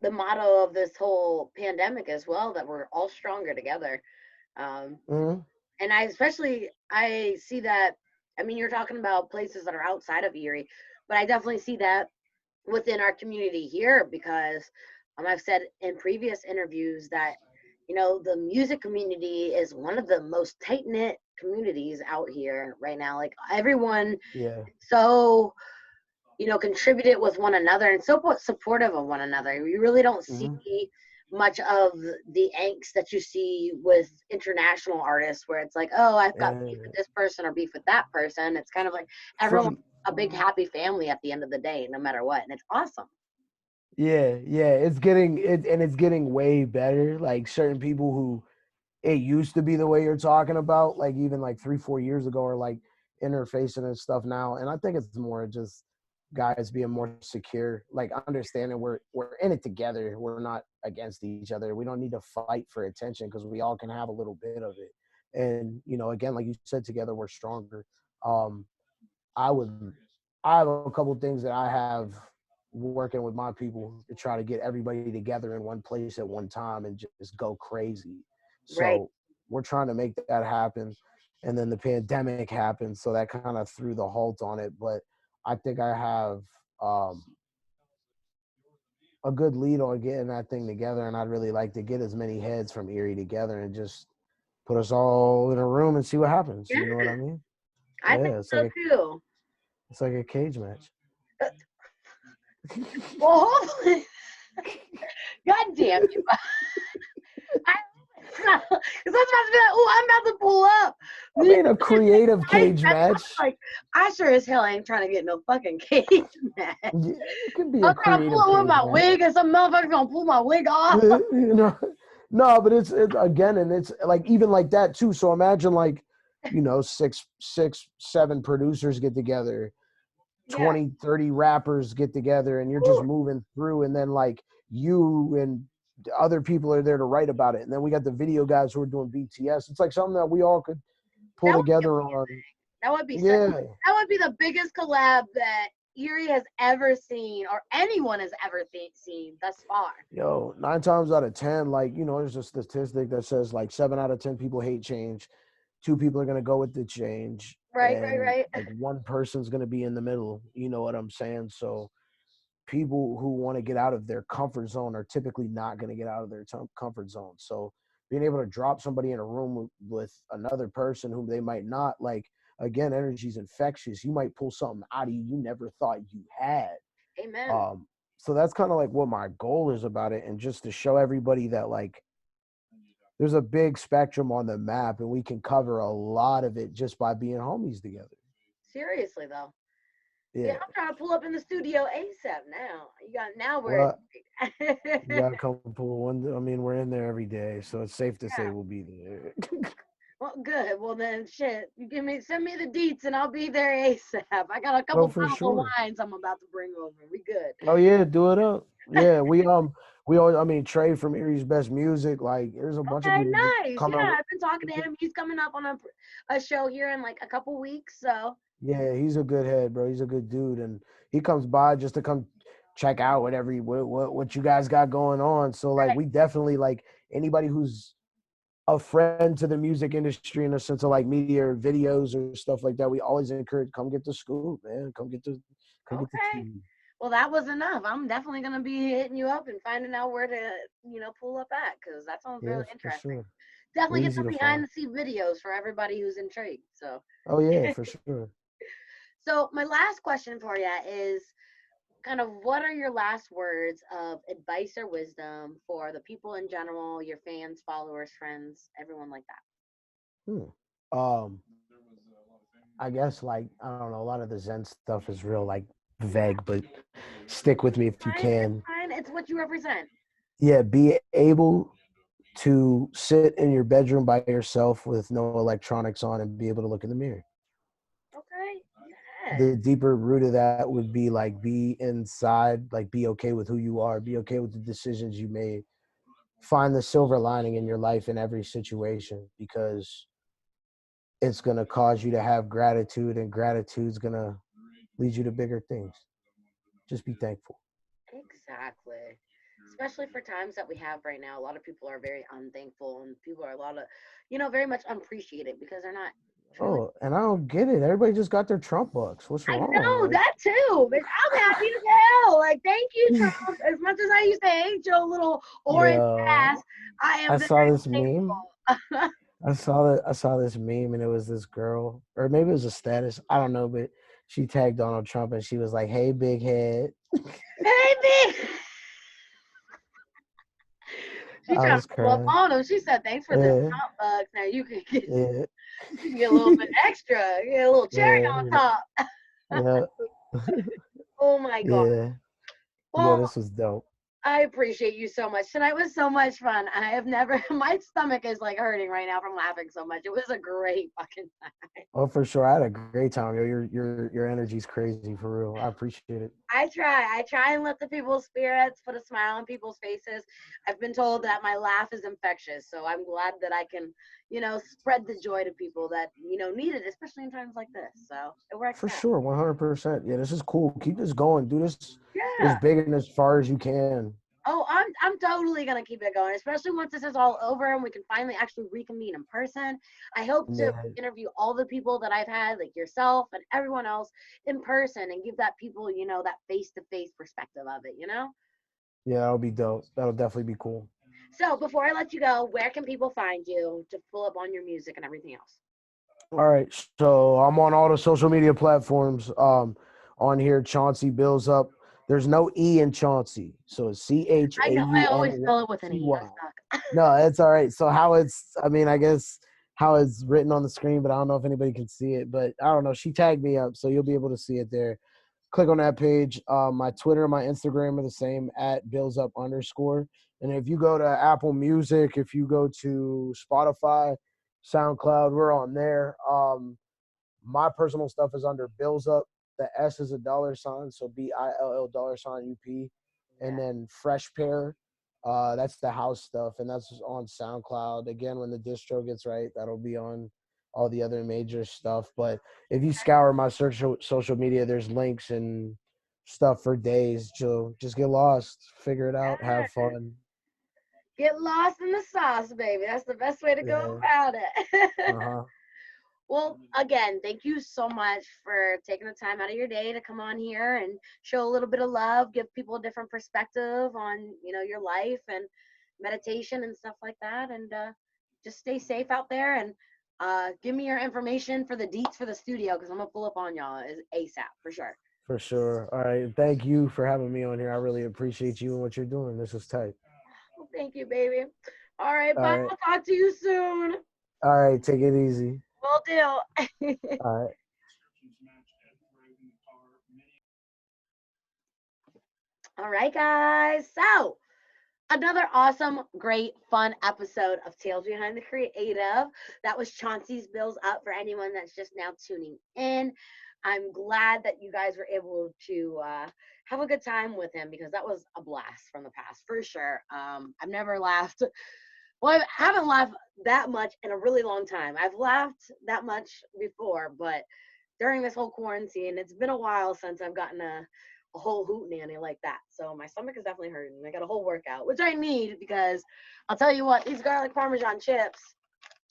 [SPEAKER 2] the motto of this whole pandemic as well, that we're all stronger together. Um,
[SPEAKER 3] Mhm.
[SPEAKER 2] and I see that. I mean, you're talking about places that are outside of Erie, but I definitely see that within our community here because I've said in previous interviews that You know, the music community is one of the most tight knit communities out here right now. Like everyone,
[SPEAKER 3] Yeah.
[SPEAKER 2] so contributed with one another and so supportive of one another. You really don't see
[SPEAKER 3] Hmm.
[SPEAKER 2] much of the angst that you see with international artists, where it's like, oh, I've got beef with
[SPEAKER 3] And
[SPEAKER 2] this person or beef with that person. It's kind of like everyone's
[SPEAKER 3] from
[SPEAKER 2] a big happy family at the end of the day, no matter what, and it's awesome.
[SPEAKER 3] yeah, it's getting way better. Like certain people who it used to be the way you're talking about, like even like 3, 4 years ago, are like interfacing and stuff now. And I think it's more just guys being more secure, like understanding we're in it together. We're not against each other. We don't need to fight for attention because we all can have a little bit of it. And again, like you said, together we're stronger. Um, I would, I have a couple things that I have working with my people to try to get everybody together in one place at one time and just go crazy.
[SPEAKER 2] Right.
[SPEAKER 3] So we're trying to make that happen. And then the pandemic happened, so that kind of threw the halt on it. But I think I have um, a good lead on getting that thing together, and I'd really like to get as many heads from Erie together and just put us all in a room and see what happens. You know what
[SPEAKER 2] Yeah,
[SPEAKER 3] I mean?
[SPEAKER 2] I think
[SPEAKER 3] Yeah,
[SPEAKER 2] so too.
[SPEAKER 3] it's like a cage match.
[SPEAKER 2] Uh, Well, hopefully, God damn you. I, because I was about to be like, oh, I'm about to pull up.
[SPEAKER 3] I mean, a creative cage
[SPEAKER 2] That's
[SPEAKER 3] match.
[SPEAKER 2] like, I sure as hell ain't trying to get no fucking cage match.
[SPEAKER 3] Yeah, it could be
[SPEAKER 2] I'm
[SPEAKER 3] a
[SPEAKER 2] trying to pull
[SPEAKER 3] creative
[SPEAKER 2] up with
[SPEAKER 3] cage
[SPEAKER 2] my
[SPEAKER 3] match.
[SPEAKER 2] wig and some motherfucker's gonna pull my wig off.
[SPEAKER 3] you know, no, but it's again, and it's like even like that too. So imagine like, six, seven producers get together,
[SPEAKER 2] Yeah.
[SPEAKER 3] 20, 30 rappers get together, and you're just
[SPEAKER 2] Woo.
[SPEAKER 3] moving through, and then like you and other people are there to write about it, and then we got the video guys who are doing BTS. It's like something that we all could pull
[SPEAKER 2] That would be
[SPEAKER 3] together on.
[SPEAKER 2] amazing. That would be such.
[SPEAKER 3] Yeah.
[SPEAKER 2] That would be the biggest collab that Erie has ever seen, or anyone has ever seen thus far.
[SPEAKER 3] Yo, 9 times out of 10, like, there's a statistic that says like 7 out of 10 people hate change. Two people are gonna go with the change,
[SPEAKER 2] Right, right,
[SPEAKER 3] and
[SPEAKER 2] right.
[SPEAKER 3] like one person's gonna be in the middle. You know what I'm saying? So people who want to get out of their comfort zone are typically not going to get out of their comfort zone. So being able to drop somebody in a room with another person whom they might not like, again, energy is infectious. You might pull something out of you never thought you had.
[SPEAKER 2] Amen.
[SPEAKER 3] Um, so that's kind of like what my goal is about it, and just to show everybody that like there's a big spectrum on the map, and we can cover a lot of it just by being homies together.
[SPEAKER 2] Seriously though. Yeah,
[SPEAKER 3] Yeah.
[SPEAKER 2] I'm trying to pull up in the studio ASAP now. You got now we're
[SPEAKER 3] Well, you gotta come pull one. I mean, we're in there every day, so it's safe to say
[SPEAKER 2] yeah.
[SPEAKER 3] we'll be there.
[SPEAKER 2] Well, good. Well then, shit. Send me the deets, and I'll be there ASAP. I got a
[SPEAKER 3] Oh,
[SPEAKER 2] couple
[SPEAKER 3] for
[SPEAKER 2] bottles of
[SPEAKER 3] sure.
[SPEAKER 2] wines I'm about to bring over. We good.
[SPEAKER 3] Oh yeah, do it up. Yeah, we all. I mean, Trey from Erie's Best Music. Like, there's a bunch of
[SPEAKER 2] Okay,
[SPEAKER 3] people
[SPEAKER 2] nice.
[SPEAKER 3] coming
[SPEAKER 2] Yeah,
[SPEAKER 3] up.
[SPEAKER 2] I've been talking to him. He's coming up on a show here in like a couple weeks. So
[SPEAKER 3] Yeah, he's a good head, bro. He's a good dude, and he comes by just to come check out what you guys got going on. So like,
[SPEAKER 2] right.
[SPEAKER 3] we definitely like anybody who's a friend to the music industry in a sense of like media or videos or stuff like that. We always encourage come get the scoop, man. Come get the
[SPEAKER 2] Okay.
[SPEAKER 3] tea.
[SPEAKER 2] Well, that was enough. I'm definitely gonna be hitting you up and finding out where to, pull up at, because that sounds
[SPEAKER 3] Yeah,
[SPEAKER 2] really
[SPEAKER 3] for
[SPEAKER 2] interesting.
[SPEAKER 3] sure. We're
[SPEAKER 2] Definitely get
[SPEAKER 3] easy
[SPEAKER 2] some
[SPEAKER 3] to
[SPEAKER 2] behind
[SPEAKER 3] find.
[SPEAKER 2] the scene videos for everybody who's intrigued. So,
[SPEAKER 3] Oh yeah, for sure.
[SPEAKER 2] so my last question for you is kind of what are your last words of advice or wisdom for the people in general, your fans, followers, friends, everyone like that?
[SPEAKER 3] Hmm. Um, I guess like I don't know. A lot of the Zen stuff is real like vague, but stick with me if you
[SPEAKER 2] Fine, it's
[SPEAKER 3] can.
[SPEAKER 2] fine. It's what you represent.
[SPEAKER 3] Yeah, be able to sit in your bedroom by yourself with no electronics on and be able to look in the mirror.
[SPEAKER 2] Okay.
[SPEAKER 3] The
[SPEAKER 2] Yes.
[SPEAKER 3] deeper root of that would be like be inside, like be okay with who you are, be okay with the decisions you made. Find the silver lining in your life in every situation, because it's going to cause you to have gratitude, and gratitude's going to lead you to bigger things. Just be thankful.
[SPEAKER 2] Exactly. Especially for times that we have right now, a lot of people are very unthankful, and people are a lot of, very much unappreciated because they're not. Truly.
[SPEAKER 3] Oh, and I don't get it. Everybody just got their Trump bucks. What's
[SPEAKER 2] I
[SPEAKER 3] wrong?
[SPEAKER 2] know
[SPEAKER 3] Like,
[SPEAKER 2] that too, but I'm happy as hell. Like, thank you, Trump. As much as I used to hate your little orange
[SPEAKER 3] yo,
[SPEAKER 2] ass, I am
[SPEAKER 3] I
[SPEAKER 2] very
[SPEAKER 3] saw this meme.
[SPEAKER 2] thankful.
[SPEAKER 3] I saw this meme, and it was this girl, or maybe it was a status. I don't know, but she tagged Donald Trump, and she was like, "Hey, big head."
[SPEAKER 2] Baby, she
[SPEAKER 3] I
[SPEAKER 2] trying to
[SPEAKER 3] was
[SPEAKER 2] pull up
[SPEAKER 3] crying.
[SPEAKER 2] on him. She said, "Thanks for the
[SPEAKER 3] Yeah,
[SPEAKER 2] Trump bucks. Now
[SPEAKER 3] yeah,
[SPEAKER 2] you can get a little bit extra, get a little cherry
[SPEAKER 3] yeah,
[SPEAKER 2] on top."
[SPEAKER 3] yeah,
[SPEAKER 2] Oh my god.
[SPEAKER 3] yeah. Yeah,
[SPEAKER 2] Well,
[SPEAKER 3] this was dope.
[SPEAKER 2] I appreciate you so much. Tonight was so much fun. I have never, my stomach is like hurting right now from laughing so much. It was a great fucking time.
[SPEAKER 3] Oh, for sure. I had a great time. Yo, your energy's crazy for real. I appreciate it.
[SPEAKER 2] I try and lift the people's spirits, put a smile on people's faces. I've been told that my laugh is infectious. So I'm glad that I can, spread the joy to people that, need it, especially in times like this. So it works
[SPEAKER 3] For
[SPEAKER 2] out.
[SPEAKER 3] sure, 100%. Yeah, this is cool. Keep this going. Do this as
[SPEAKER 2] Yeah.
[SPEAKER 3] big and as far as you can.
[SPEAKER 2] Oh, I'm totally gonna keep it going, especially once this is all over and we can finally actually reconvene in person. I hope to
[SPEAKER 3] Yeah,
[SPEAKER 2] interview all the people that I've had, like yourself and everyone else, in person and give that people, that face to face perspective of it.
[SPEAKER 3] yeah, that'll be dope. That'll definitely be cool.
[SPEAKER 2] So before I let you go, where can people find you to pull up on your music and everything else?
[SPEAKER 3] All right, so I'm on all the social media platforms. On here, Chauncey Bills Up. There's no E in Chauncey, so it's C H
[SPEAKER 2] I
[SPEAKER 3] A
[SPEAKER 2] know I
[SPEAKER 3] U
[SPEAKER 2] always
[SPEAKER 3] N
[SPEAKER 2] spell it with an
[SPEAKER 3] C
[SPEAKER 2] E. I'm
[SPEAKER 3] Y.
[SPEAKER 2] stuck.
[SPEAKER 3] No, it's all right. So how it's, I mean, I guess how it's written on the screen, but I don't know if anybody can see it. But I don't know. She tagged me up, so you'll be able to see it there. Click on that page. My Twitter and my Instagram are the same at Bills Up _. And if you go to Apple Music, if you go to Spotify, SoundCloud, we're on there. My personal stuff is under Bills Up. The S is a $, so BILL $UP. And
[SPEAKER 2] Yeah.
[SPEAKER 3] then Fresh Pair, that's the house stuff, and that's on SoundCloud. Again, when the distro gets right, that'll be on all the other major stuff. But if you scour my social media, there's links and stuff for days. Just get lost, figure it out, have
[SPEAKER 2] Yeah.
[SPEAKER 3] fun.
[SPEAKER 2] Get lost in the sauce, baby. That's the best way to go
[SPEAKER 3] Yeah.
[SPEAKER 2] about it.
[SPEAKER 3] Uh-huh.
[SPEAKER 2] Well, again, thank you so much for taking the time out of your day to come on here and show a little bit of love, give people a different perspective on, your life and meditation and stuff like that. And just stay safe out there and give me your information for the deets for the studio because I'm gonna pull up on y'all ASAP for sure.
[SPEAKER 3] For sure. All right. Thank you for having me on here. I really appreciate you and what you're doing. This is tight.
[SPEAKER 2] Well, thank you, baby. All right,
[SPEAKER 3] All
[SPEAKER 2] bye.
[SPEAKER 3] right.
[SPEAKER 2] I'll talk to you soon.
[SPEAKER 3] All right. Take it easy.
[SPEAKER 2] Will do.
[SPEAKER 3] All right.
[SPEAKER 2] All right, guys. So another awesome, great, fun episode of Tales Behind the Creative. That was Chauncey's Bills Up for anyone that's just now tuning in. I'm glad that you guys were able to have a good time with him because that was a blast from the past for sure. I've never laughed. Well, I haven't laughed that much in a really long time. I've laughed that much before, but during this whole quarantine, it's been a while since I've gotten a whole hoot nanny like that. So my stomach is definitely hurting. I got a whole workout, which I need because I'll tell you what, these garlic parmesan chips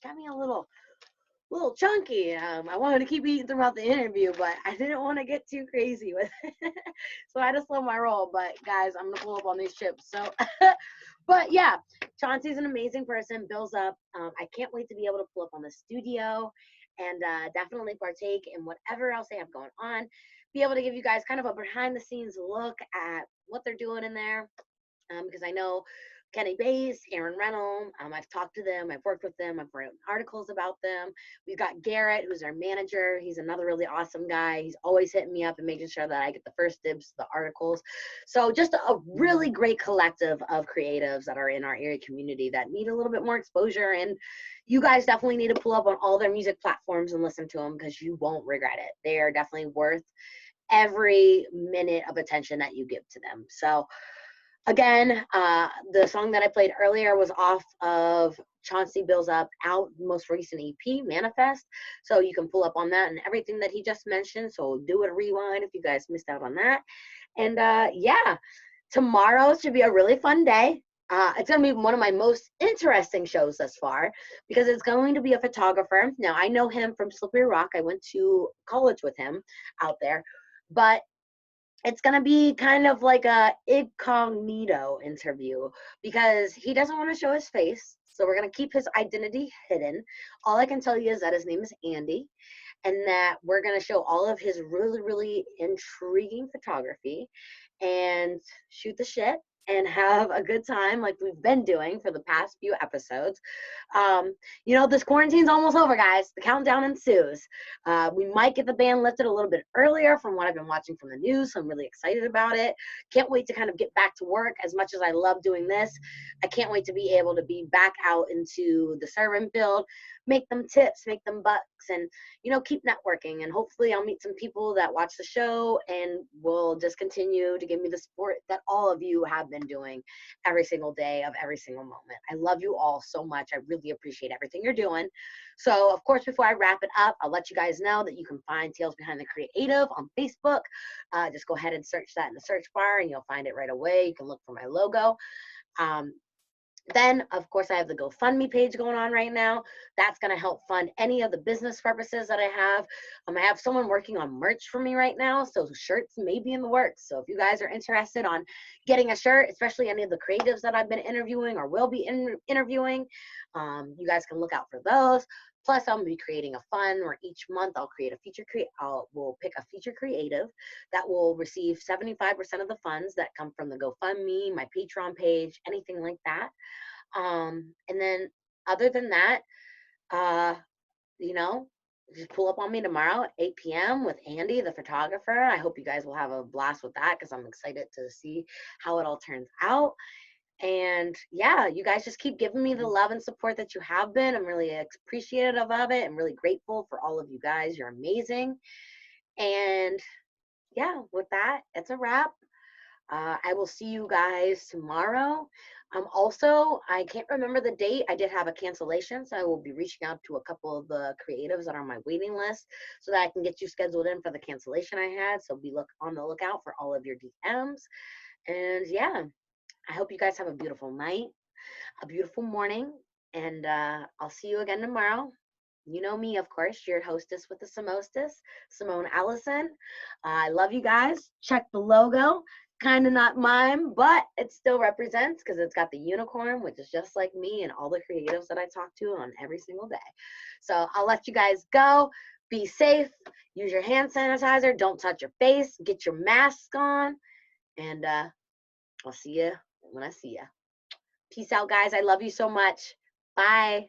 [SPEAKER 2] got me a little chunky. I wanted to keep eating throughout the interview, but I didn't want to get too crazy with it. So I just slow my roll. But guys, I'm gonna pull up on these chips. So but yeah, Chauncey's an amazing person, Bills Up. I can't wait to be able to pull up on the studio and definitely partake in whatever else they have going on. Be able to give you guys kind of a behind the scenes look at what they're doing in there. Because I know Kenny Bass, Aaron Reynolds, I've talked to them, I've worked with them, I've written articles about them. We've got Garrett, who's our manager. He's another really awesome guy. He's always hitting me up and making sure that I get the first dibs to the articles. So just a really great collective of creatives that are in our area community that need a little bit more exposure. And you guys definitely need to pull up on all their music platforms and listen to them because you won't regret it. They are definitely worth every minute of attention that you give to them. So again, the song that I played earlier was off of Chauncey Bills Up out most recent EP, Manifest. So you can pull up on that and everything that he just mentioned. So do a rewind if you guys missed out on that. And yeah, tomorrow should be a really fun day. It's going to be one of my most interesting shows thus far because it's going to be a photographer. Now, I know him from Slippery Rock. I went to college with him out there, but it's going to be kind of like a incognito interview because he doesn't want to show his face. So we're going to keep his identity hidden. All I can tell you is that his name is Andy and that we're going to show all of his really, really intriguing photography and shoot the shit and have a good time like we've been doing for the past few episodes. This quarantine's almost over, guys. The countdown ensues. We might get the ban lifted a little bit earlier from what I've been watching from the news, so I'm really excited about it. Can't wait to kind of get back to work. As much as I love doing this, I can't wait to be able to be back out into the serving field, make them tips, make them bucks, and keep networking. And hopefully I'll meet some people that watch the show and will just continue to give me the support that all of you have been doing every single day of every single moment. I love you all so much. I really appreciate everything you're doing. So of course, before I wrap it up, I'll let you guys know that you can find Tales Behind the Creative on Facebook. Just go ahead and search that in the search bar and you'll find it right away. You can look for my logo. Then, of course, I have the GoFundMe page going on right now. That's going to help fund any of the business purposes that I have. I have someone working on merch for me right now, so shirts may be in the works. So if you guys are interested on getting a shirt, especially any of the creatives that I've been interviewing or will be interviewing, you guys can look out for those. Plus, I'm going to be creating a fund where each month I'll create a feature we'll pick a feature creative that will receive 75% of the funds that come from the GoFundMe, my Patreon page, anything like that. And then other than that, just pull up on me tomorrow at 8 p.m. with Andy, the photographer. I hope you guys will have a blast with that because I'm excited to see how it all turns out. And yeah, you guys just keep giving me the love and support that you have been. I'm really appreciative of it. I'm really grateful for all of you guys. You're amazing. And yeah, with that, it's a wrap. I will see you guys tomorrow. Also, I can't remember the date. I did have a cancellation, so I will be reaching out to a couple of the creatives that are on my waiting list so that I can get you scheduled in for the cancellation I had. So be on the lookout for all of your DMs. And yeah, I hope you guys have a beautiful night, a beautiful morning, and I'll see you again tomorrow. You know me, of course, your hostess with the Samostess, Simone Allison. I love you guys. Check the logo. Kind of not mine, but it still represents because it's got the unicorn, which is just like me and all the creatives that I talk to on every single day. So I'll let you guys go. Be safe. Use your hand sanitizer. Don't touch your face. Get your mask on. And I'll see you when I see you. Peace out, guys. I love you so much. Bye.